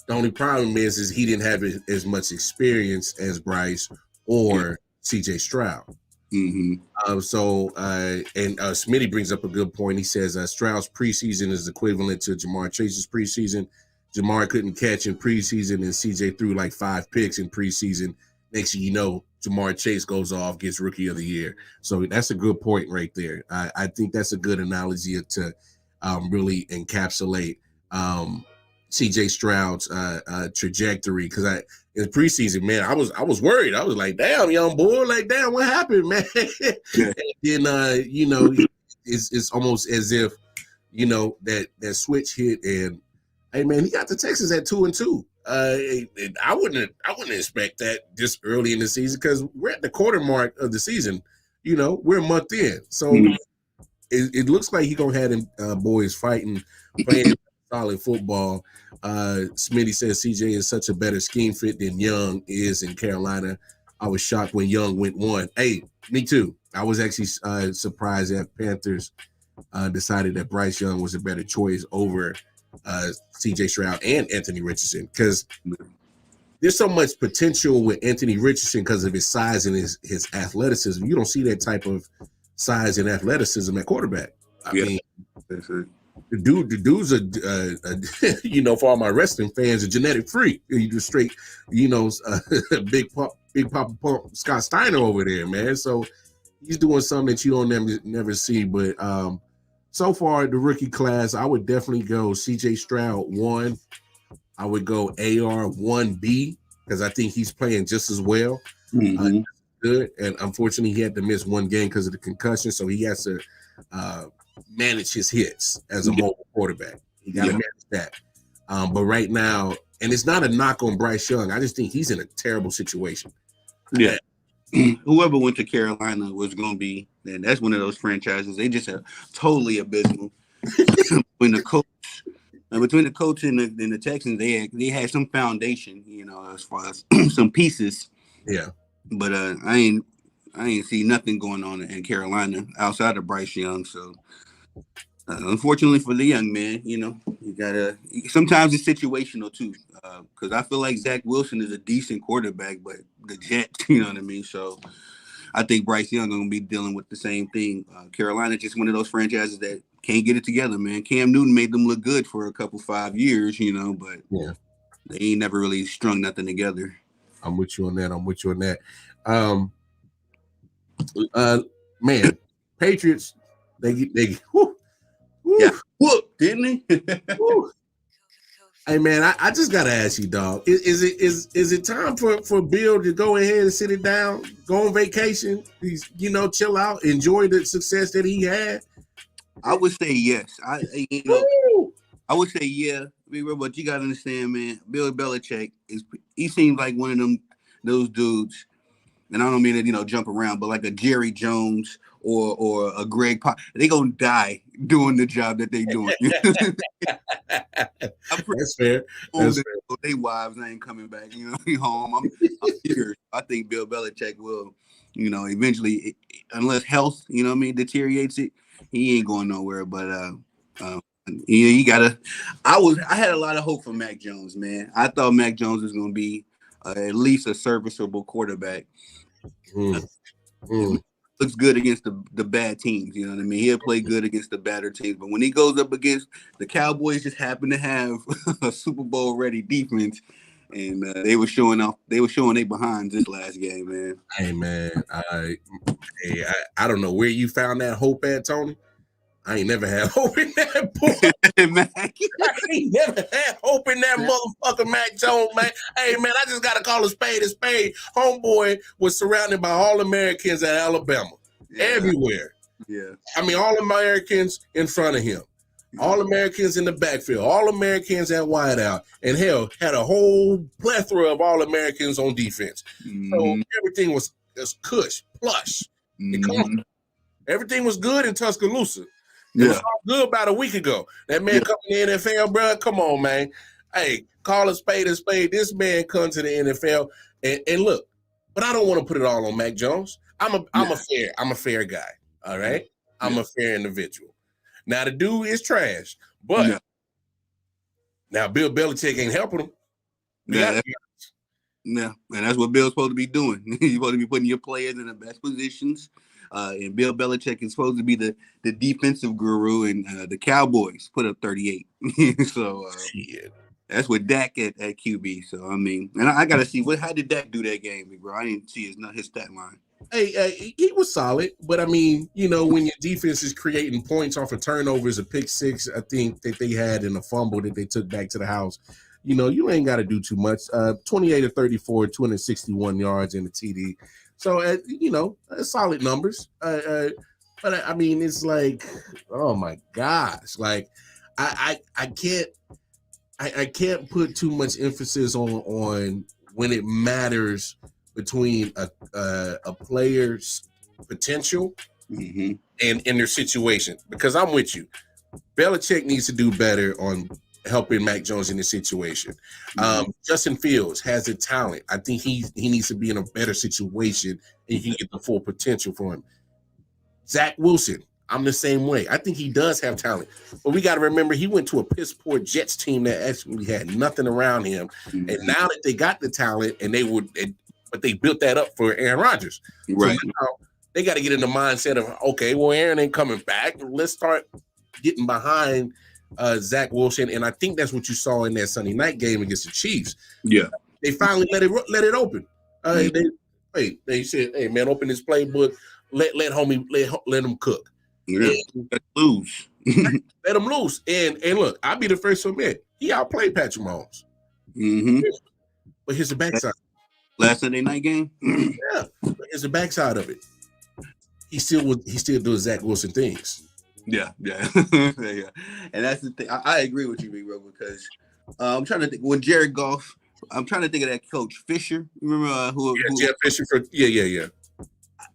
The only problem is he didn't have as much experience as Bryce or CJ Stroud. Mm-hmm. Smitty brings up a good point. He says Stroud's preseason is equivalent to Jamar Chase's preseason. Jamar couldn't catch in preseason, and CJ threw like 5 picks in preseason. next thing you know, Jamar Chase goes off, gets Rookie of the Year. So that's a good point right there. I think that's a good analogy to really encapsulate CJ Stroud's trajectory. Because in preseason, man, I was worried. I was like, damn, young boy, like, damn, what happened, man? Yeah. And then you know, it's almost as if, you know, that switch hit, and hey, man, he got the Texans at 2-2. I wouldn't expect that this early in the season, because we're at the quarter mark of the season. You know, we're a month in, so it looks like he's gonna have them boys fighting, playing solid football. Smitty says CJ is such a better scheme fit than Young is in Carolina. I was shocked when Young went 1. Hey, me too. I was actually surprised that Panthers decided that Bryce Young was a better choice over CJ Stroud and Anthony Richardson, because there's so much potential with Anthony Richardson because of his size and his athleticism. You don't see that type of size and athleticism at quarterback. I mean, the dude's a you know, for all my wrestling fans, a genetic freak. You just straight, you know, big Papa Pump Scott Steiner over there, man. So he's doing something that you don't never see. But so far, the rookie class, I would definitely go CJ Stroud 1. I would go AR 1B, because I think he's playing just as well. Good. And unfortunately, he had to miss 1 game because of the concussion. So he has to manage his hits as a mobile quarterback. He got to manage that. But right now, and it's not a knock on Bryce Young, I just think he's in a terrible situation. Yeah. Whoever went to Carolina was going to be, and that's one of those franchises. They just are totally abysmal. between the coach and the Texans, they had some foundation, you know, as far as some pieces. Yeah. But I ain't see nothing going on in Carolina outside of Bryce Young. So unfortunately for the young man, you know, you gotta. Sometimes it's situational too, because I feel like Zach Wilson is a decent quarterback, but the Jets, you know what I mean. So I think Bryce Young gonna be dealing with the same thing. Carolina just one of those franchises that can't get it together, man. Cam Newton made them look good for a couple 5 years, you know, but they ain't never really strung nothing together. I'm with you on that. Man, Patriots, they whew, yeah, whoop, didn't they? Hey man, I just gotta ask you, dog. Is it time for Bill to go ahead and sit it down, go on vacation, you know, chill out, enjoy the success that he had? I would say yes. I would say yeah. But you gotta understand, man. Bill Belichick he seems like one of those dudes, and I don't mean to, you know, jump around, but like a Jerry Jones or a Greg Pop, they gonna die doing the job that they doing. That's fair. They wives ain't coming back, you know, home. I'm here. I think Bill Belichick will, you know, eventually, unless health, you know what I mean, deteriorates it, he ain't going nowhere. But you gotta. I had a lot of hope for Mac Jones, man. I thought Mac Jones was gonna be at least a serviceable quarterback. Looks good against the bad teams, you know what I mean? He'll play good against the better teams, but when he goes up against the Cowboys, just happen to have a Super Bowl ready defense, and they were showing their behinds this last game, man. Hey man, I don't know where you found that hope at, Tony. I ain't never had hope in that boy. I ain't never had hope in that motherfucker Mac Jones, man. Hey, man, I just got to call a spade a spade. Homeboy was surrounded by All-Americans at Alabama. Everywhere. Yeah. I mean, All-Americans in front of him. All-Americans in the backfield. All-Americans at wideout. And hell, had a whole plethora of All-Americans on defense. So everything was cush, plush. Everything was good in Tuscaloosa. It was all good about a week ago. That man coming to the NFL, bro. Come on, man. Hey, call a spade a spade. This man comes to the NFL and look, but I don't want to put it all on Mac Jones. I'm a fair guy. All right. I'm a fair individual. Now the dude is trash, but now Bill Belichick ain't helping him. And that's what Bill's supposed to be doing. He's supposed to be putting your players in the best positions. And Bill Belichick is supposed to be the defensive guru, and the Cowboys put up 38. So That's with Dak at QB. So I mean, and I gotta see how did Dak do that game, big bro? I didn't see his stat line. Hey, he was solid, but I mean, when your defense is creating points off of turnovers, a pick six, I think that they had in a fumble that they took back to the house. You ain't got to do too much. 28 of 34, 261 yards in the TD. So, solid numbers. But I mean, it's like, oh my gosh, like I can't put too much emphasis on when it matters between a player's potential and in their situation, because I'm with you. Belichick needs to do better on helping Mac Jones in this situation. Justin Fields has the talent. I think he needs to be in a better situation and you can get the full potential for him. Zach Wilson, I'm the same way. I think he does have talent, but we got to remember he went to a piss poor Jets team that actually had nothing around him, and now that they got the talent but they built that up for Aaron Rodgers. Right. So now they got to get in the mindset of, okay, well, Aaron ain't coming back. Let's start getting behind Zach Wilson, and I think that's what you saw in that Sunday night game against the Chiefs. Yeah, they finally let it open. They said, "Hey, man, open this playbook. Let him cook. Yeah, let lose. Let him loose." And look, I'll be the first to admit he outplayed Patrick Mahomes. But here's the backside. Last Sunday night game. Yeah, but here's the backside of it. He still does Zach Wilson things. Yeah. Yeah. And that's the thing. I agree with you, big bro, because I'm trying to think when Jared Goff. I'm trying to think of that coach Fisher. Remember who Jeff Fisher for yeah.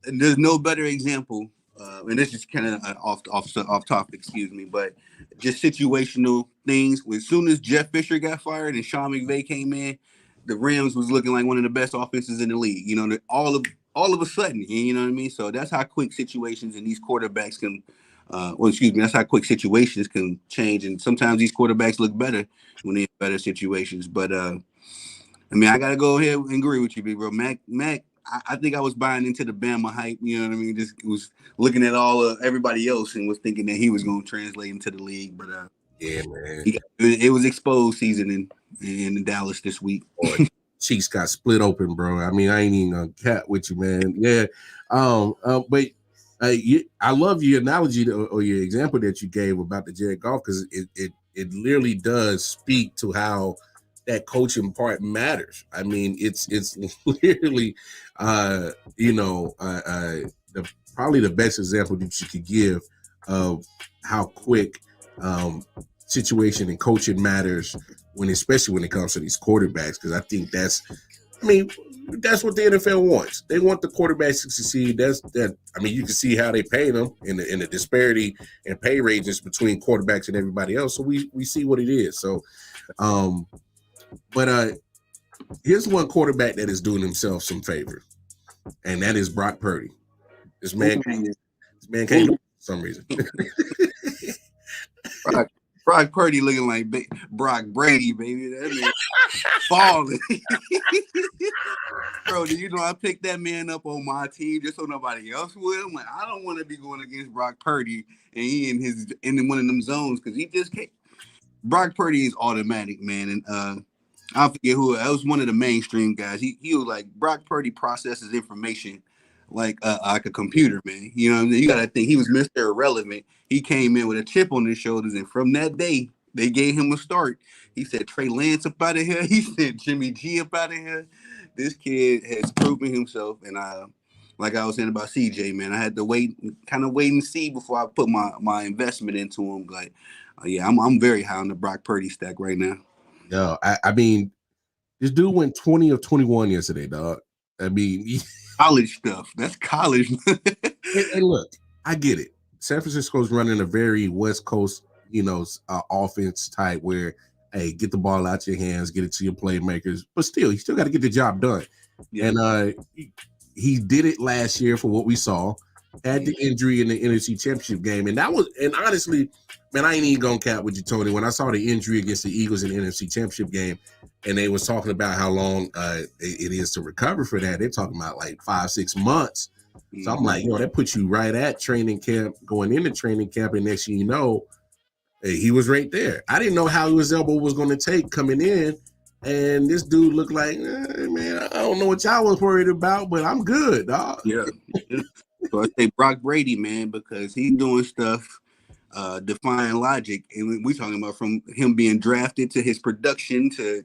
And there's no better example. And this is kind of off topic, excuse me, but just situational things. As soon as Jeff Fisher got fired and Sean McVay came in, the Rams was looking like one of the best offenses in the league. All of a sudden, you know what I mean? So that's how quick situations and these quarterbacks can, that's how quick situations can change. And sometimes these quarterbacks look better when they're in better situations. But I mean, I gotta go ahead and agree with you, big bro. Mac. I think I was buying into the Bama hype. You know what I mean? Just was looking at all of everybody else and was thinking that he was going to translate into the league. But yeah, man, it was exposed season in Dallas this week. Cheeks got split open, bro. I mean, I ain't even gonna cat with you, man. Yeah, but I love your analogy or your example that you gave about the Jared Goff, because it literally does speak to how that coaching part matters. I mean, it's literally, probably the best example that you could give of how quick situation and coaching matters especially when it comes to these quarterbacks. Because I think that's what the NFL wants. They want the quarterbacks to succeed. You can see how they pay them in the disparity and pay ranges between quarterbacks and everybody else. So we see what it is. So, but here's one quarterback that is doing himself some favor, and that is Brock Purdy. This man came for some reason. Brock Purdy looking like Brock Brady, baby. That man falling. Bro, do you know I picked that man up on my team just so nobody else would? I'm like, I don't want to be going against Brock Purdy and he in one of them zones, because he just can't. Brock Purdy is automatic, man. And I forget who. That was one of the mainstream guys. He was like, Brock Purdy processes information like a computer, man. You know what I mean? You got to think he was Mr. Irrelevant. He came in with a chip on his shoulders, and from that day, they gave him a start. He said Trey Lance up out of here. He said Jimmy G up out of here. This kid has proven himself, and like I was saying about CJ, man, I had to wait and see before I put my investment into him. Like, I'm very high on the Brock Purdy stack right now. No, I mean, this dude went 20 of 21 yesterday, dog. I mean, college stuff. That's college. and look, I get it. San Francisco's running a very West Coast, offense type where, hey, get the ball out your hands, get it to your playmakers. But still, you still got to get the job done. Yeah. And he did it last year for what we saw. Had the injury in the NFC Championship game. And honestly, man, I ain't even gonna cap with you, Tony. When I saw the injury against the Eagles in the NFC Championship game, and they was talking about how long it is to recover for that, they're talking about like 5-6 months. So I'm like, that puts you right at training camp, going into training camp, and next thing you know, Hey, he was right there. I didn't know how his elbow was going to take coming in, and this dude looked like, man, I don't know what y'all was worried about, but I'm good, dog. Yeah. So I say Brock Brady, man, because he's doing stuff defying logic, and we talking about from him being drafted to his production to,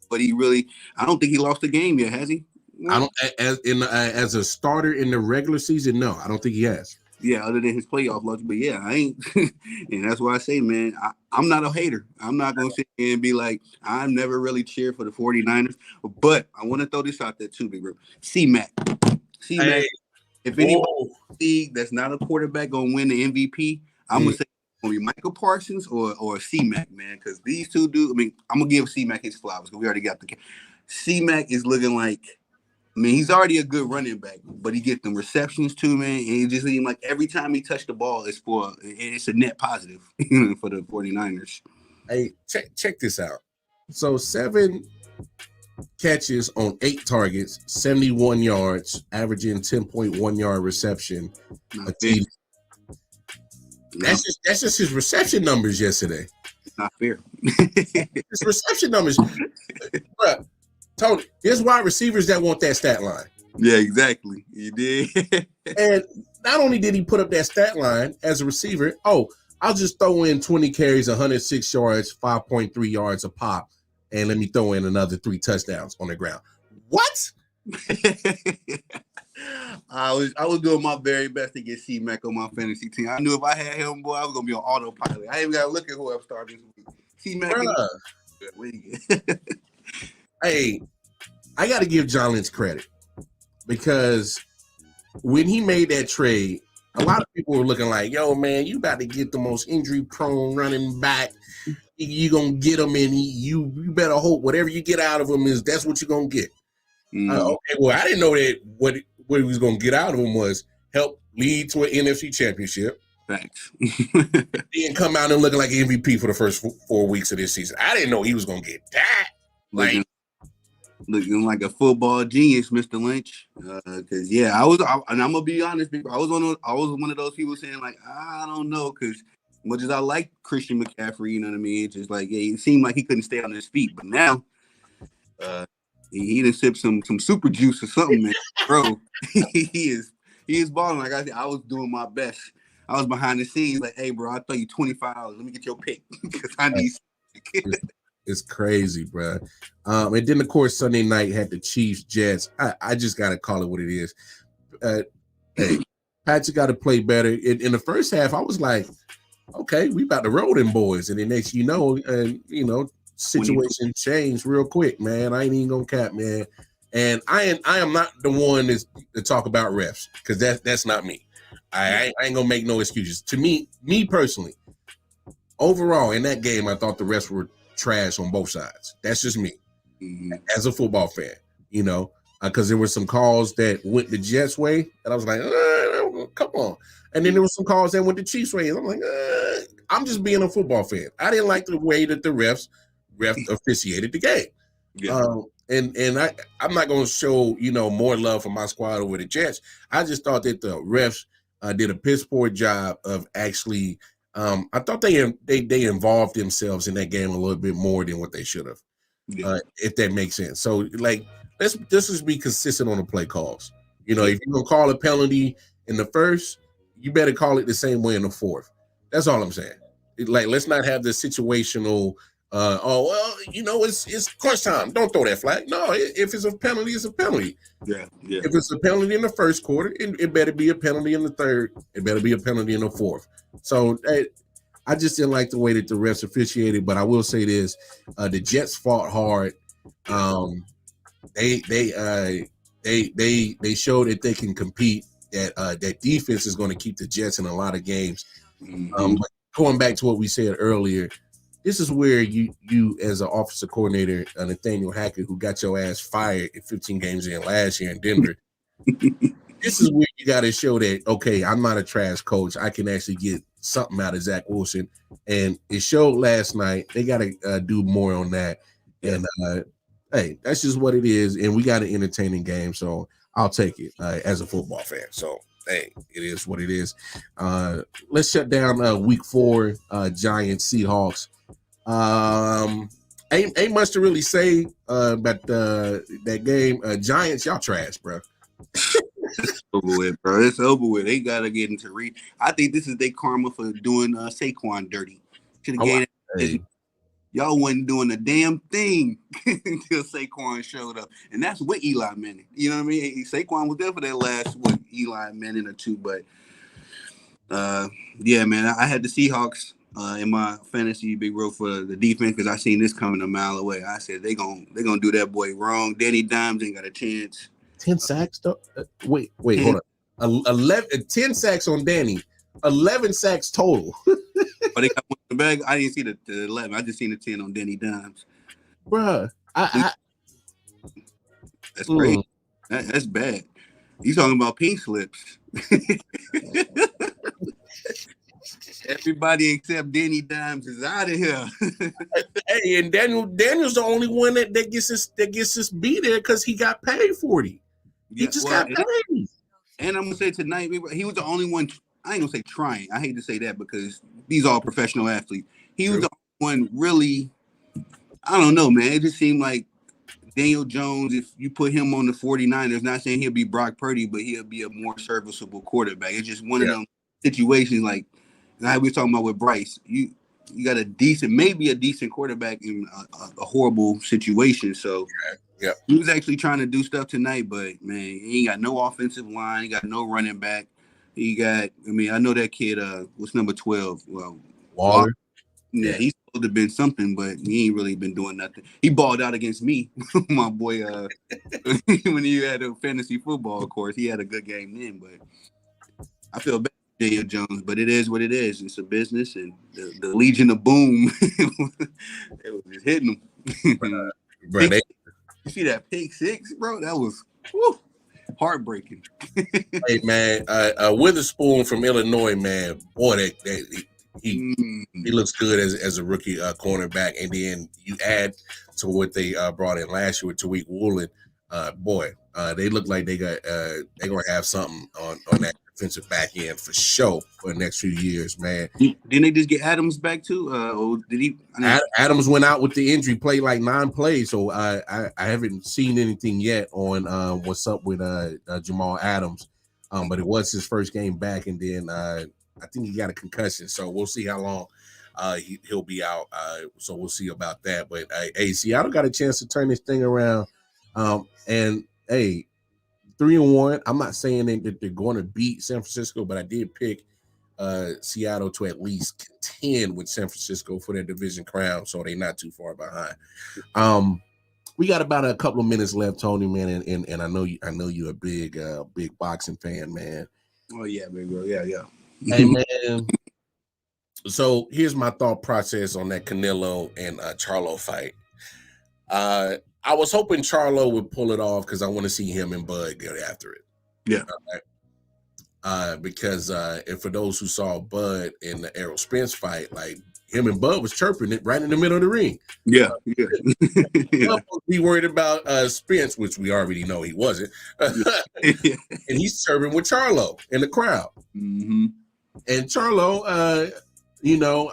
but he really, I don't think he lost a game yet, has he? I don't as a starter in the regular season. No, I don't think he has. Yeah, other than his playoff loss, but yeah, I ain't, and that's why I say, man, I'm not a hater. I'm not gonna sit here and be like, I'm never really cheered for the 49ers, but I want to throw this out there too, big bro. C-Mac, Hey, if anybody in the league that's not a quarterback gonna win the MVP, I'm gonna say it's gonna be Michael Parsons or C-Mac, man, because these two dudes. I mean, I'm gonna give C-Mac his flowers because we already got the C-Mac is looking like. I mean, he's already a good running back, but he gets them receptions too, man. And it just seems like every time he touched the ball, it's a net positive for the 49ers. Hey, check this out. So 7 catches on 8 targets, 71 yards, averaging 10.1 yard reception. That's just his reception numbers yesterday. It's not fair. His reception numbers. Bruh, Tony, there's wide receivers that want that stat line. Yeah, exactly. You did. And not only did he put up that stat line as a receiver, I'll just throw in 20 carries, 106 yards, 5.3 yards a pop, and let me throw in another 3 touchdowns on the ground. What? I was doing my very best to get C-Mac on my fantasy team. I knew if I had him, boy, I was gonna be on autopilot. I ain't even gotta look at who I'm starting this week. C-Mac. Hey, I got to give John Lynch credit because when he made that trade, a lot of people were looking like, yo, man, you about to get the most injury-prone running back. You going to get him, and you better hope whatever you get out of him that's what you're going to get. Okay, well, I didn't know that what he was going to get out of him was help lead to an NFC championship. Thanks. He didn't come out and looking like an MVP for the first 4 weeks of this season. I didn't know he was going to get that. Looking like a football genius, Mr. Lynch. Because and I'm gonna be honest, I was one of those people saying like, I don't know, because much as I like Christian McCaffrey, you know what I mean, it's just like, yeah, it seemed like he couldn't stay on his feet, but now he done sipped some super juice or something, man. Bro, he is balling. Like I said, I was doing my best. I was behind the scenes like, hey, bro, I'll throw you $25. Let me get your pick because I need. It's crazy, bro. And then, of course, Sunday night had the Chiefs, Jets. I just got to call it what it is. Hey, Patrick got to play better. In the first half, I was like, okay, we about to roll them boys. And then next situation changed real quick, man. I ain't even going to cap, man. And I am not the one to talk about refs because that's not me. I ain't going to make no excuses. To me personally, overall, in that game, I thought the refs were trash on both sides. That's just me as a football fan, because there were some calls that went the Jets way, and I was like, come on. And then there were some calls that went the Chiefs way, and I'm like, I'm just being a football fan. I didn't like the way that the refs officiated the game. Yeah. And I'm not going to show, more love for my squad over the Jets. I just thought that the refs did a piss poor job of actually. I thought they involved themselves in that game a little bit more than what they should have, if that makes sense. So, let's just be consistent on the play calls. If you're gonna call a penalty in the first, you better call it the same way in the fourth. That's all I'm saying. Let's not have the situational. It's crunch time. Don't throw that flag. No, if it's a penalty, it's a penalty. Yeah. If it's a penalty in the first quarter, it better be a penalty in the third. It better be a penalty in the fourth. So I just didn't like the way that the refs officiated. But I will say this: the Jets fought hard. They showed that they can compete. That defense is going to keep the Jets in a lot of games. But going back to what we said earlier. This is where you as an offensive coordinator, Nathaniel Hackett, who got your ass fired at 15 games in last year in Denver, this is where you got to show that, okay, I'm not a trash coach. I can actually get something out of Zach Wilson. And it showed last night. They got to do more on that. And, hey, that's just what it is. And we got an entertaining game, so I'll take it as a football fan. So hey, it is what it is. Let's shut down week 4, Giants Seahawks. Ain't much to really say about that game. Giants, y'all trash, bro. It's over with, bro. It's over with. They gotta get into I think this is their karma for doing Saquon dirty. Should have gave it. Y'all wasn't doing a damn thing until Saquon showed up, and that's with Eli Manning. You know what I mean? Saquon was there for that last Eli Manning or 2, but yeah, man. I had the Seahawks in my fantasy big row for the defense because I seen this coming a mile away. I said they're gonna do that boy wrong. Danny Dimes ain't got a chance. 10 sacks though. Wait, hold on. 10 sacks on Danny. 11 sacks total. But they got one in the bag. I didn't see the 11. I just seen the 10 on Danny Dimes. Bruh. That's crazy. That's bad. You talking about pink slips. Everybody except Danny Dimes is out of here. Hey, and Daniel's the only one that gets this beat there because he got paid 40. He just got paid. And I'm gonna say tonight, he was the only one. I ain't gonna say trying. I hate to say that because these are all professional athletes. He was the only one really. I don't know, man. It just seemed like Daniel Jones, if you put him on the 49ers, not saying he'll be Brock Purdy, but he'll be a more serviceable quarterback. It's just one of them situations like we were talking about with Bryce. You got maybe a decent quarterback in a horrible situation. So he was actually trying to do stuff tonight, but man, he ain't got no offensive line. He got no running back. I know that kid, what's number 12? Well, Waller. Yeah, he's supposed to have been something, but he ain't really been doing nothing. He balled out against me, my boy. When he had a fantasy football, of course, he had a good game then. But I feel bad for Daniel Jones, but it is what it is. It's a business, and the Legion of Boom, it was just hitting him. You see that pick 6, bro? That was heartbreaking. Hey man, Witherspoon from Illinois, man, boy, he looks good as a rookie cornerback, and then you add to what they brought in last year with Tariq Woolen. They look like they're gonna have something on that defensive back end for sure for the next few years, man. Didn't they just get Adams back too? Or did he? Adams went out with the injury, played like 9 plays, so I haven't seen anything yet on what's up with Jamal Adams. But it was his first game back, and then I think he got a concussion, so we'll see how long he'll be out. So we'll see about that. But hey, Seattle got a chance to turn this thing around. And hey, 3-1. I'm not saying that they're going to beat San Francisco, but I did pick Seattle to at least contend with San Francisco for their division crown, so they're not too far behind. We got about a couple of minutes left, Tony, man, and I know you're a big boxing fan, man. Oh yeah, big bro. Yeah. Hey man, so here's my thought process on that Canelo and Charlo fight. I was hoping Charlo would pull it off because I want to see him and Bud get after it. Yeah. Because and for those who saw Bud in the Errol Spence fight, like him and Bud was chirping it right in the middle of the ring. Yeah. Be worried about Spence, which we already know he wasn't. And he's chirping with Charlo in the crowd. Mm-hmm. And Charlo,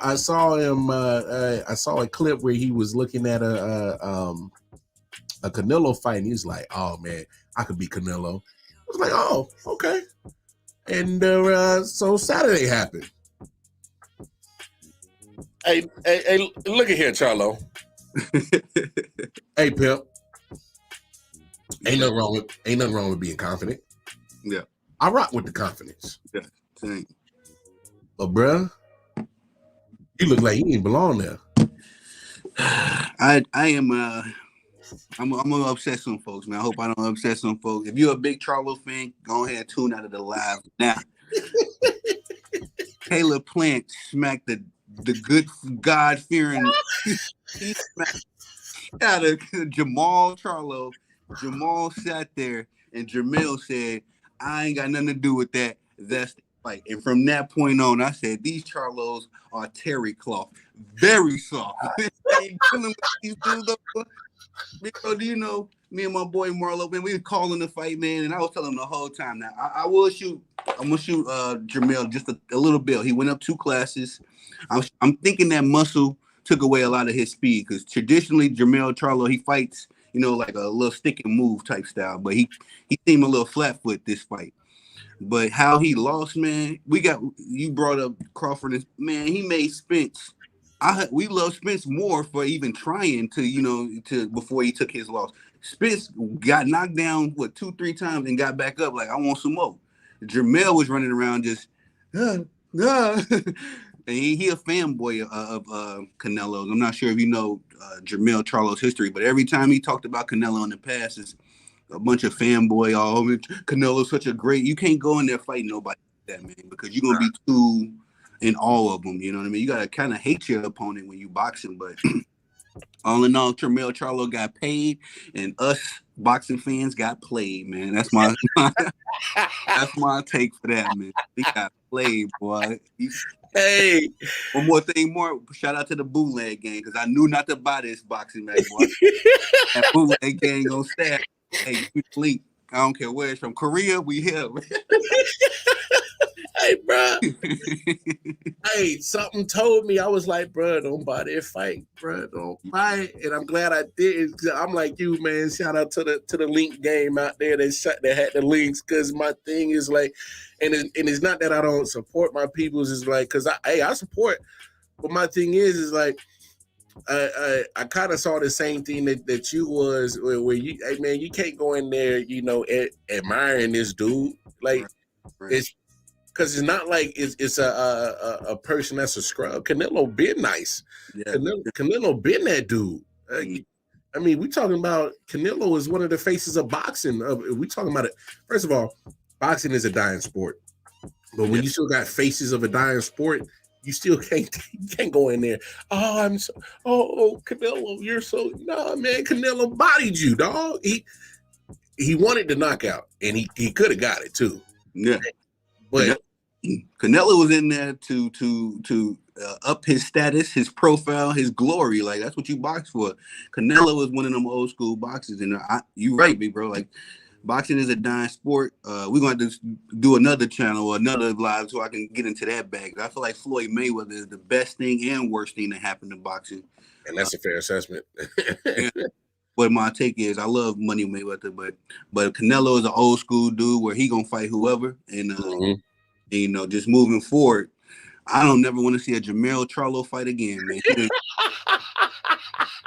I saw him. I saw a clip where he was looking at a Canelo fight, and he's like, "Oh man, I could beat Canelo." I was like, "Oh, okay." And so Saturday happened. Hey, look at here, Charlo. Hey, Pimp. Ain't nothing wrong with being confident. Yeah, I rock with the confidence. Yeah, same. But bruh, you look like you didn't belong there. I am. I'm gonna upset some folks, man. I hope I don't upset some folks. If you're a big Charlo fan, go ahead and tune out of the live now. Caleb Plant smacked the good God-fearing. He smacked out of Jamal Charlo. Jamal sat there, and Jamil said, "I ain't got nothing to do with that. That's the fight." And from that point on, I said, "These Charlos are terry cloth, very soft." Ain't dealing with these dudes up. Because, do you know, me and my boy Marlo, man, we were calling the fight, man, and I was telling him the whole time. Now, I will shoot I'm gonna shoot Jamel just a little bit. He went up 2 classes. I'm thinking that muscle took away a lot of his speed because traditionally Jamel Charlo, he fights, like a little stick and move type style, but he seemed a little flat foot this fight. But how he lost, man, you brought up Crawford, man, he made Spence. We love Spence more for even trying to before he took his loss. Spence got knocked down 2-3 times and got back up like I want some more. Jamel was running around just and he a fanboy of Canelo's. I'm not sure if you know Jamel Charlo's history, but every time he talked about Canelo in the past, it's a bunch of fanboy. Oh, Canelo's such a great. You can't go in there fighting nobody like that, man, because you're gonna be too in all of them. You know what I mean? You gotta kind of hate your opponent when you boxing, but all in all, Jamel Charlo got paid, and us boxing fans got played, man. That's my that's my take for that, man. He got played, boy. Hey, one more. Shout out to the bootleg gang because I knew not to buy this boxing match. Boy. That bootleg gang on staff. Hey, link. I don't care where it's from. Korea, we here. Hey, bro. Hey, something told me. I was like, bro, don't buy that fight, bro. Don't buy it. And I'm glad I did. I'm like you, man. Shout out to the link game out there that had the links. Because my thing is like, and it's not that I don't support my peoples. It's like, because I support. But my thing is like, I kind of saw the same thing that you was where you, hey man, you can't go in there, admiring this dude. Like, right. It's because it's not like it's a person that's a scrub. Canelo been nice. Yeah. Canelo been that dude. I mean, we talking about Canelo is one of the faces of boxing. We talking about it. First of all, boxing is a dying sport. But when you still got faces of a dying sport, you still can't go in there. Oh, Canelo, you're so man. Canelo bodied you, dog. He wanted the knockout, and he could have got it too. Yeah, but Canelo was in there to up his status, his profile, his glory. Like that's what you box for. Canelo is one of them old school boxers, and you right, big bro. Like boxing is a dying sport. We're going to do another channel or another live so I can get into that bag. I feel like Floyd Mayweather is the best thing and worst thing that happened to boxing. And that's a fair assessment. But my take is I love Money Mayweather, but Canelo is an old school dude where he going to fight whoever. And, just moving forward, I don't never want to see a Jamel Charlo fight again, man.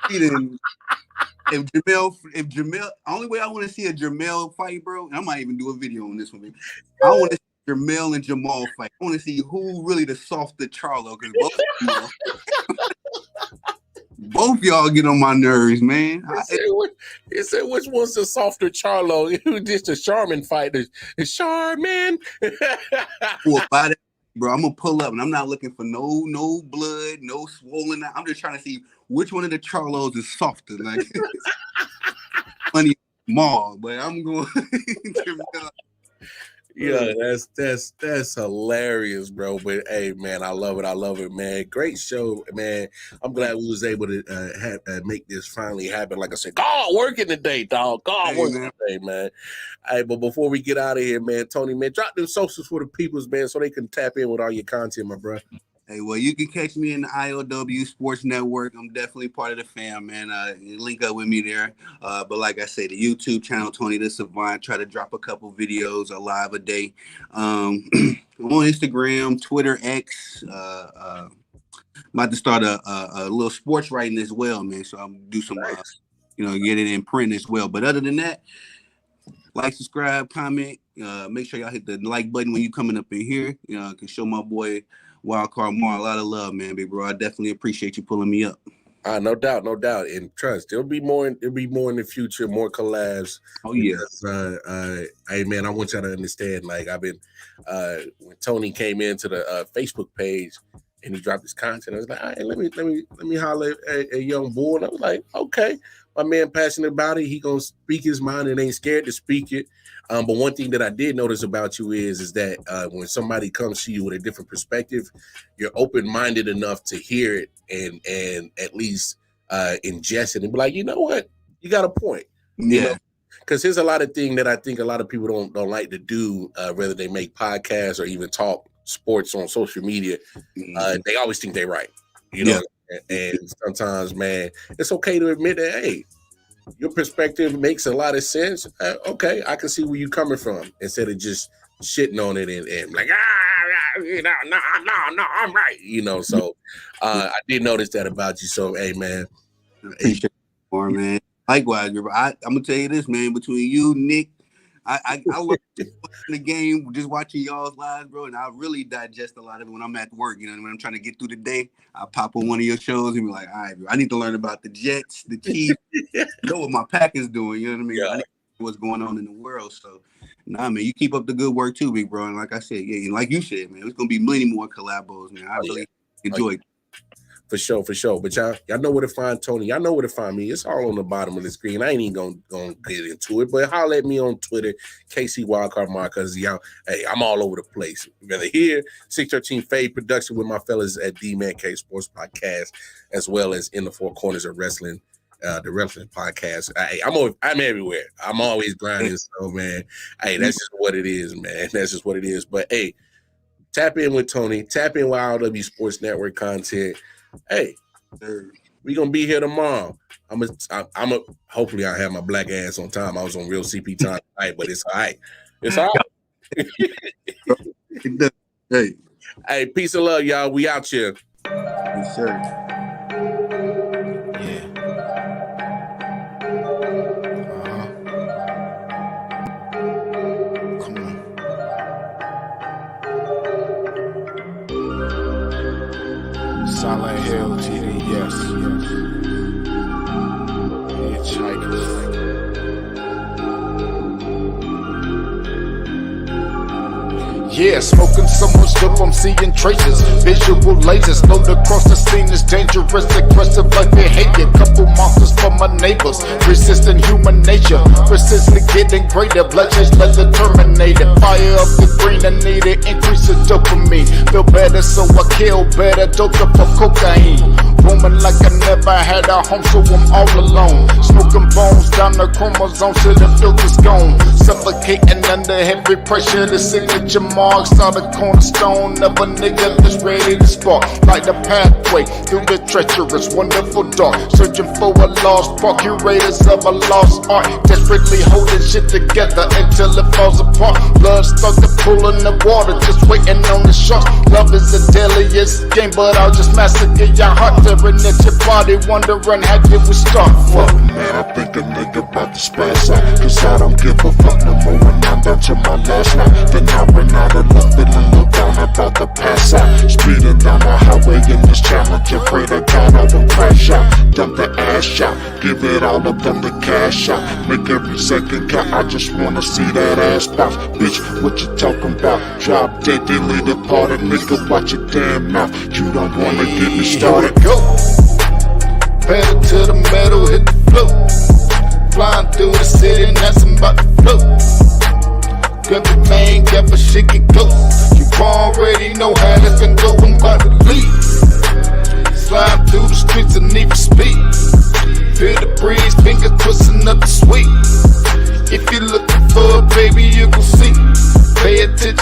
He didn't. If Jamel, only way I want to see a Jamel fight, bro, and I might even do a video on this one, baby. I want to see Jamel and Jamal fight. I want to see who really the softer Charlo, because both y'all get on my nerves, man. He said, which one's the softer Charlo? It was just a Charmin fight. The Charmin. Well, by that, bro, I'm gonna pull up, and I'm not looking for no blood, no swollen. I'm just trying to see which one of the Charlos is softer. Like funny small, but I'm going. Yeah, that's hilarious, bro. But hey, man, I love it, man. Great show, man. I'm glad we was able to make this finally happen. Like I said, God working today, dog. God working today, man. Hey, but before we get out of here, man, Tony, man, drop them socials for the peoples, man, so they can tap in with all your content, my bro. Hey, well, you can catch me in the I.O.W. Sports Network. I'm definitely part of the fam, man. Link up with me there. But like I say, the YouTube channel, Tony the Savant, try to drop a couple videos live a day. On Instagram, Twitter, X. I'm about to start a little sports writing as well, man. So I'm do some, get it in print as well. But other than that, like, subscribe, comment. Make sure y'all hit the like button when you coming up in here. I can show my boy Wildcard Mar a lot of love, man, big bro. I definitely appreciate you pulling me up. No doubt. And trust, there'll be more in the future, more collabs. Oh yeah. Because, hey man, I want y'all to understand. Like I've been when Tony came into the Facebook page and he dropped his content, I was like, all right, let me holler at a young bull. And I was like, okay, my man passionate about it. He gonna speak his mind and ain't scared to speak it. But one thing that I did notice about you is that when somebody comes to you with a different perspective, you're open-minded enough to hear it and at least ingest it and be like, you know what, you got a point. Yeah. because here's a lot of things that I think a lot of people don't like to do, whether they make podcasts or even talk sports on social media. They always think they're right, you know. And sometimes, man, it's okay to admit that, hey, your perspective makes a lot of sense. Okay, I can see where you're coming from, instead of just shitting on it and like, you know, no, I'm right, you know. So I did notice that about you. So, hey, man, appreciate it more, man. Likewise, bro. I'm gonna tell you this, man. Between you, Nick, I love the game, just watching y'all's lives, bro. And I really digest a lot of it when I'm at work. You know, when I'm trying to get through the day, I pop on one of your shows and be like, all right, bro, I need to learn about the Jets, the Chiefs, know what my pack is doing. You know what I mean? I need to know what's going on in the world. So, nah, man, you keep up the good work too, big bro. And like I said, and like you said, man, there's gonna be many more collabos, man. I really enjoyed it. For sure. But y'all know where to find Tony. Y'all know where to find me. It's all on the bottom of the screen. I ain't even gonna get into it, but holler at me on Twitter, KC Wildcard Mark, because y'all, hey, I'm all over the place. Whether here, 613 Fade Production with my fellas at D-Man K Sports Podcast, as well as In the Four Corners of Wrestling, the Wrestling Podcast. Hey, I'm everywhere. I'm always grinding. So, man, hey, that's just what it is, man. That's just what it is. But hey, tap in with Tony. Tap in with I.O.W Sports Network content. Hey, we gonna be here tomorrow. Hopefully I have my black ass on time. I was on real CP time tonight, but it's all right. It's all right. Hey, peace and love, y'all. We out here. Yes, sir. Yeah. Come on. Silent Hill TV, yes. Hitchhikers. Yeah, smoking so much dope, I'm seeing traces. Visual lasers load across the scene is dangerous, aggressive like behavior. Couple monsters for my neighbors, resisting human nature. Persistently getting greater, blood chase like the Terminator. Fire up the green, I need it, increase the dopamine. Feel better, so I kill better, doped up for cocaine. Roaming like I never had a home, so I'm all alone. Smoking bones down the chromosomes till the filter's gone. Suffocating under heavy pressure, the signature marks are the cornerstone of a nigga that's ready to spark. Like the pathway through the treacherous, wonderful dark. Searching for a lost spark, curators of a lost art. Desperately holding shit together until it falls apart. Blood started pulling the water, just waiting on the sharks. Love is the deadliest game, but I'll just massacre your heart. Tearing at your body, wondering how did we start from? Man, I think a nigga about to spaz out, cause I don't give a fuck no more when I'm down to my last night. Then I ran out of luck, feeling look down, about to pass out. Speeding down the highway in this challenge, afraid of God I will crash out. Dump the ash out, give it all up, dump the cash out. Make every second count, I just wanna see that ass bounce. Bitch, what you talking about? Drop dead, delete the party, nigga, watch your damn mouth. You don't wanna get me started. Go! Pedal to the metal, hit the floor. Flying through the city, and that's about to float. Grab the main, grab a shit get close. You already know how this can go, I'm about to leave. Slide through the streets and need for speed. Feel the breeze, fingers twisting up the sweet. If you're looking for a baby, you gon' see. Pay attention.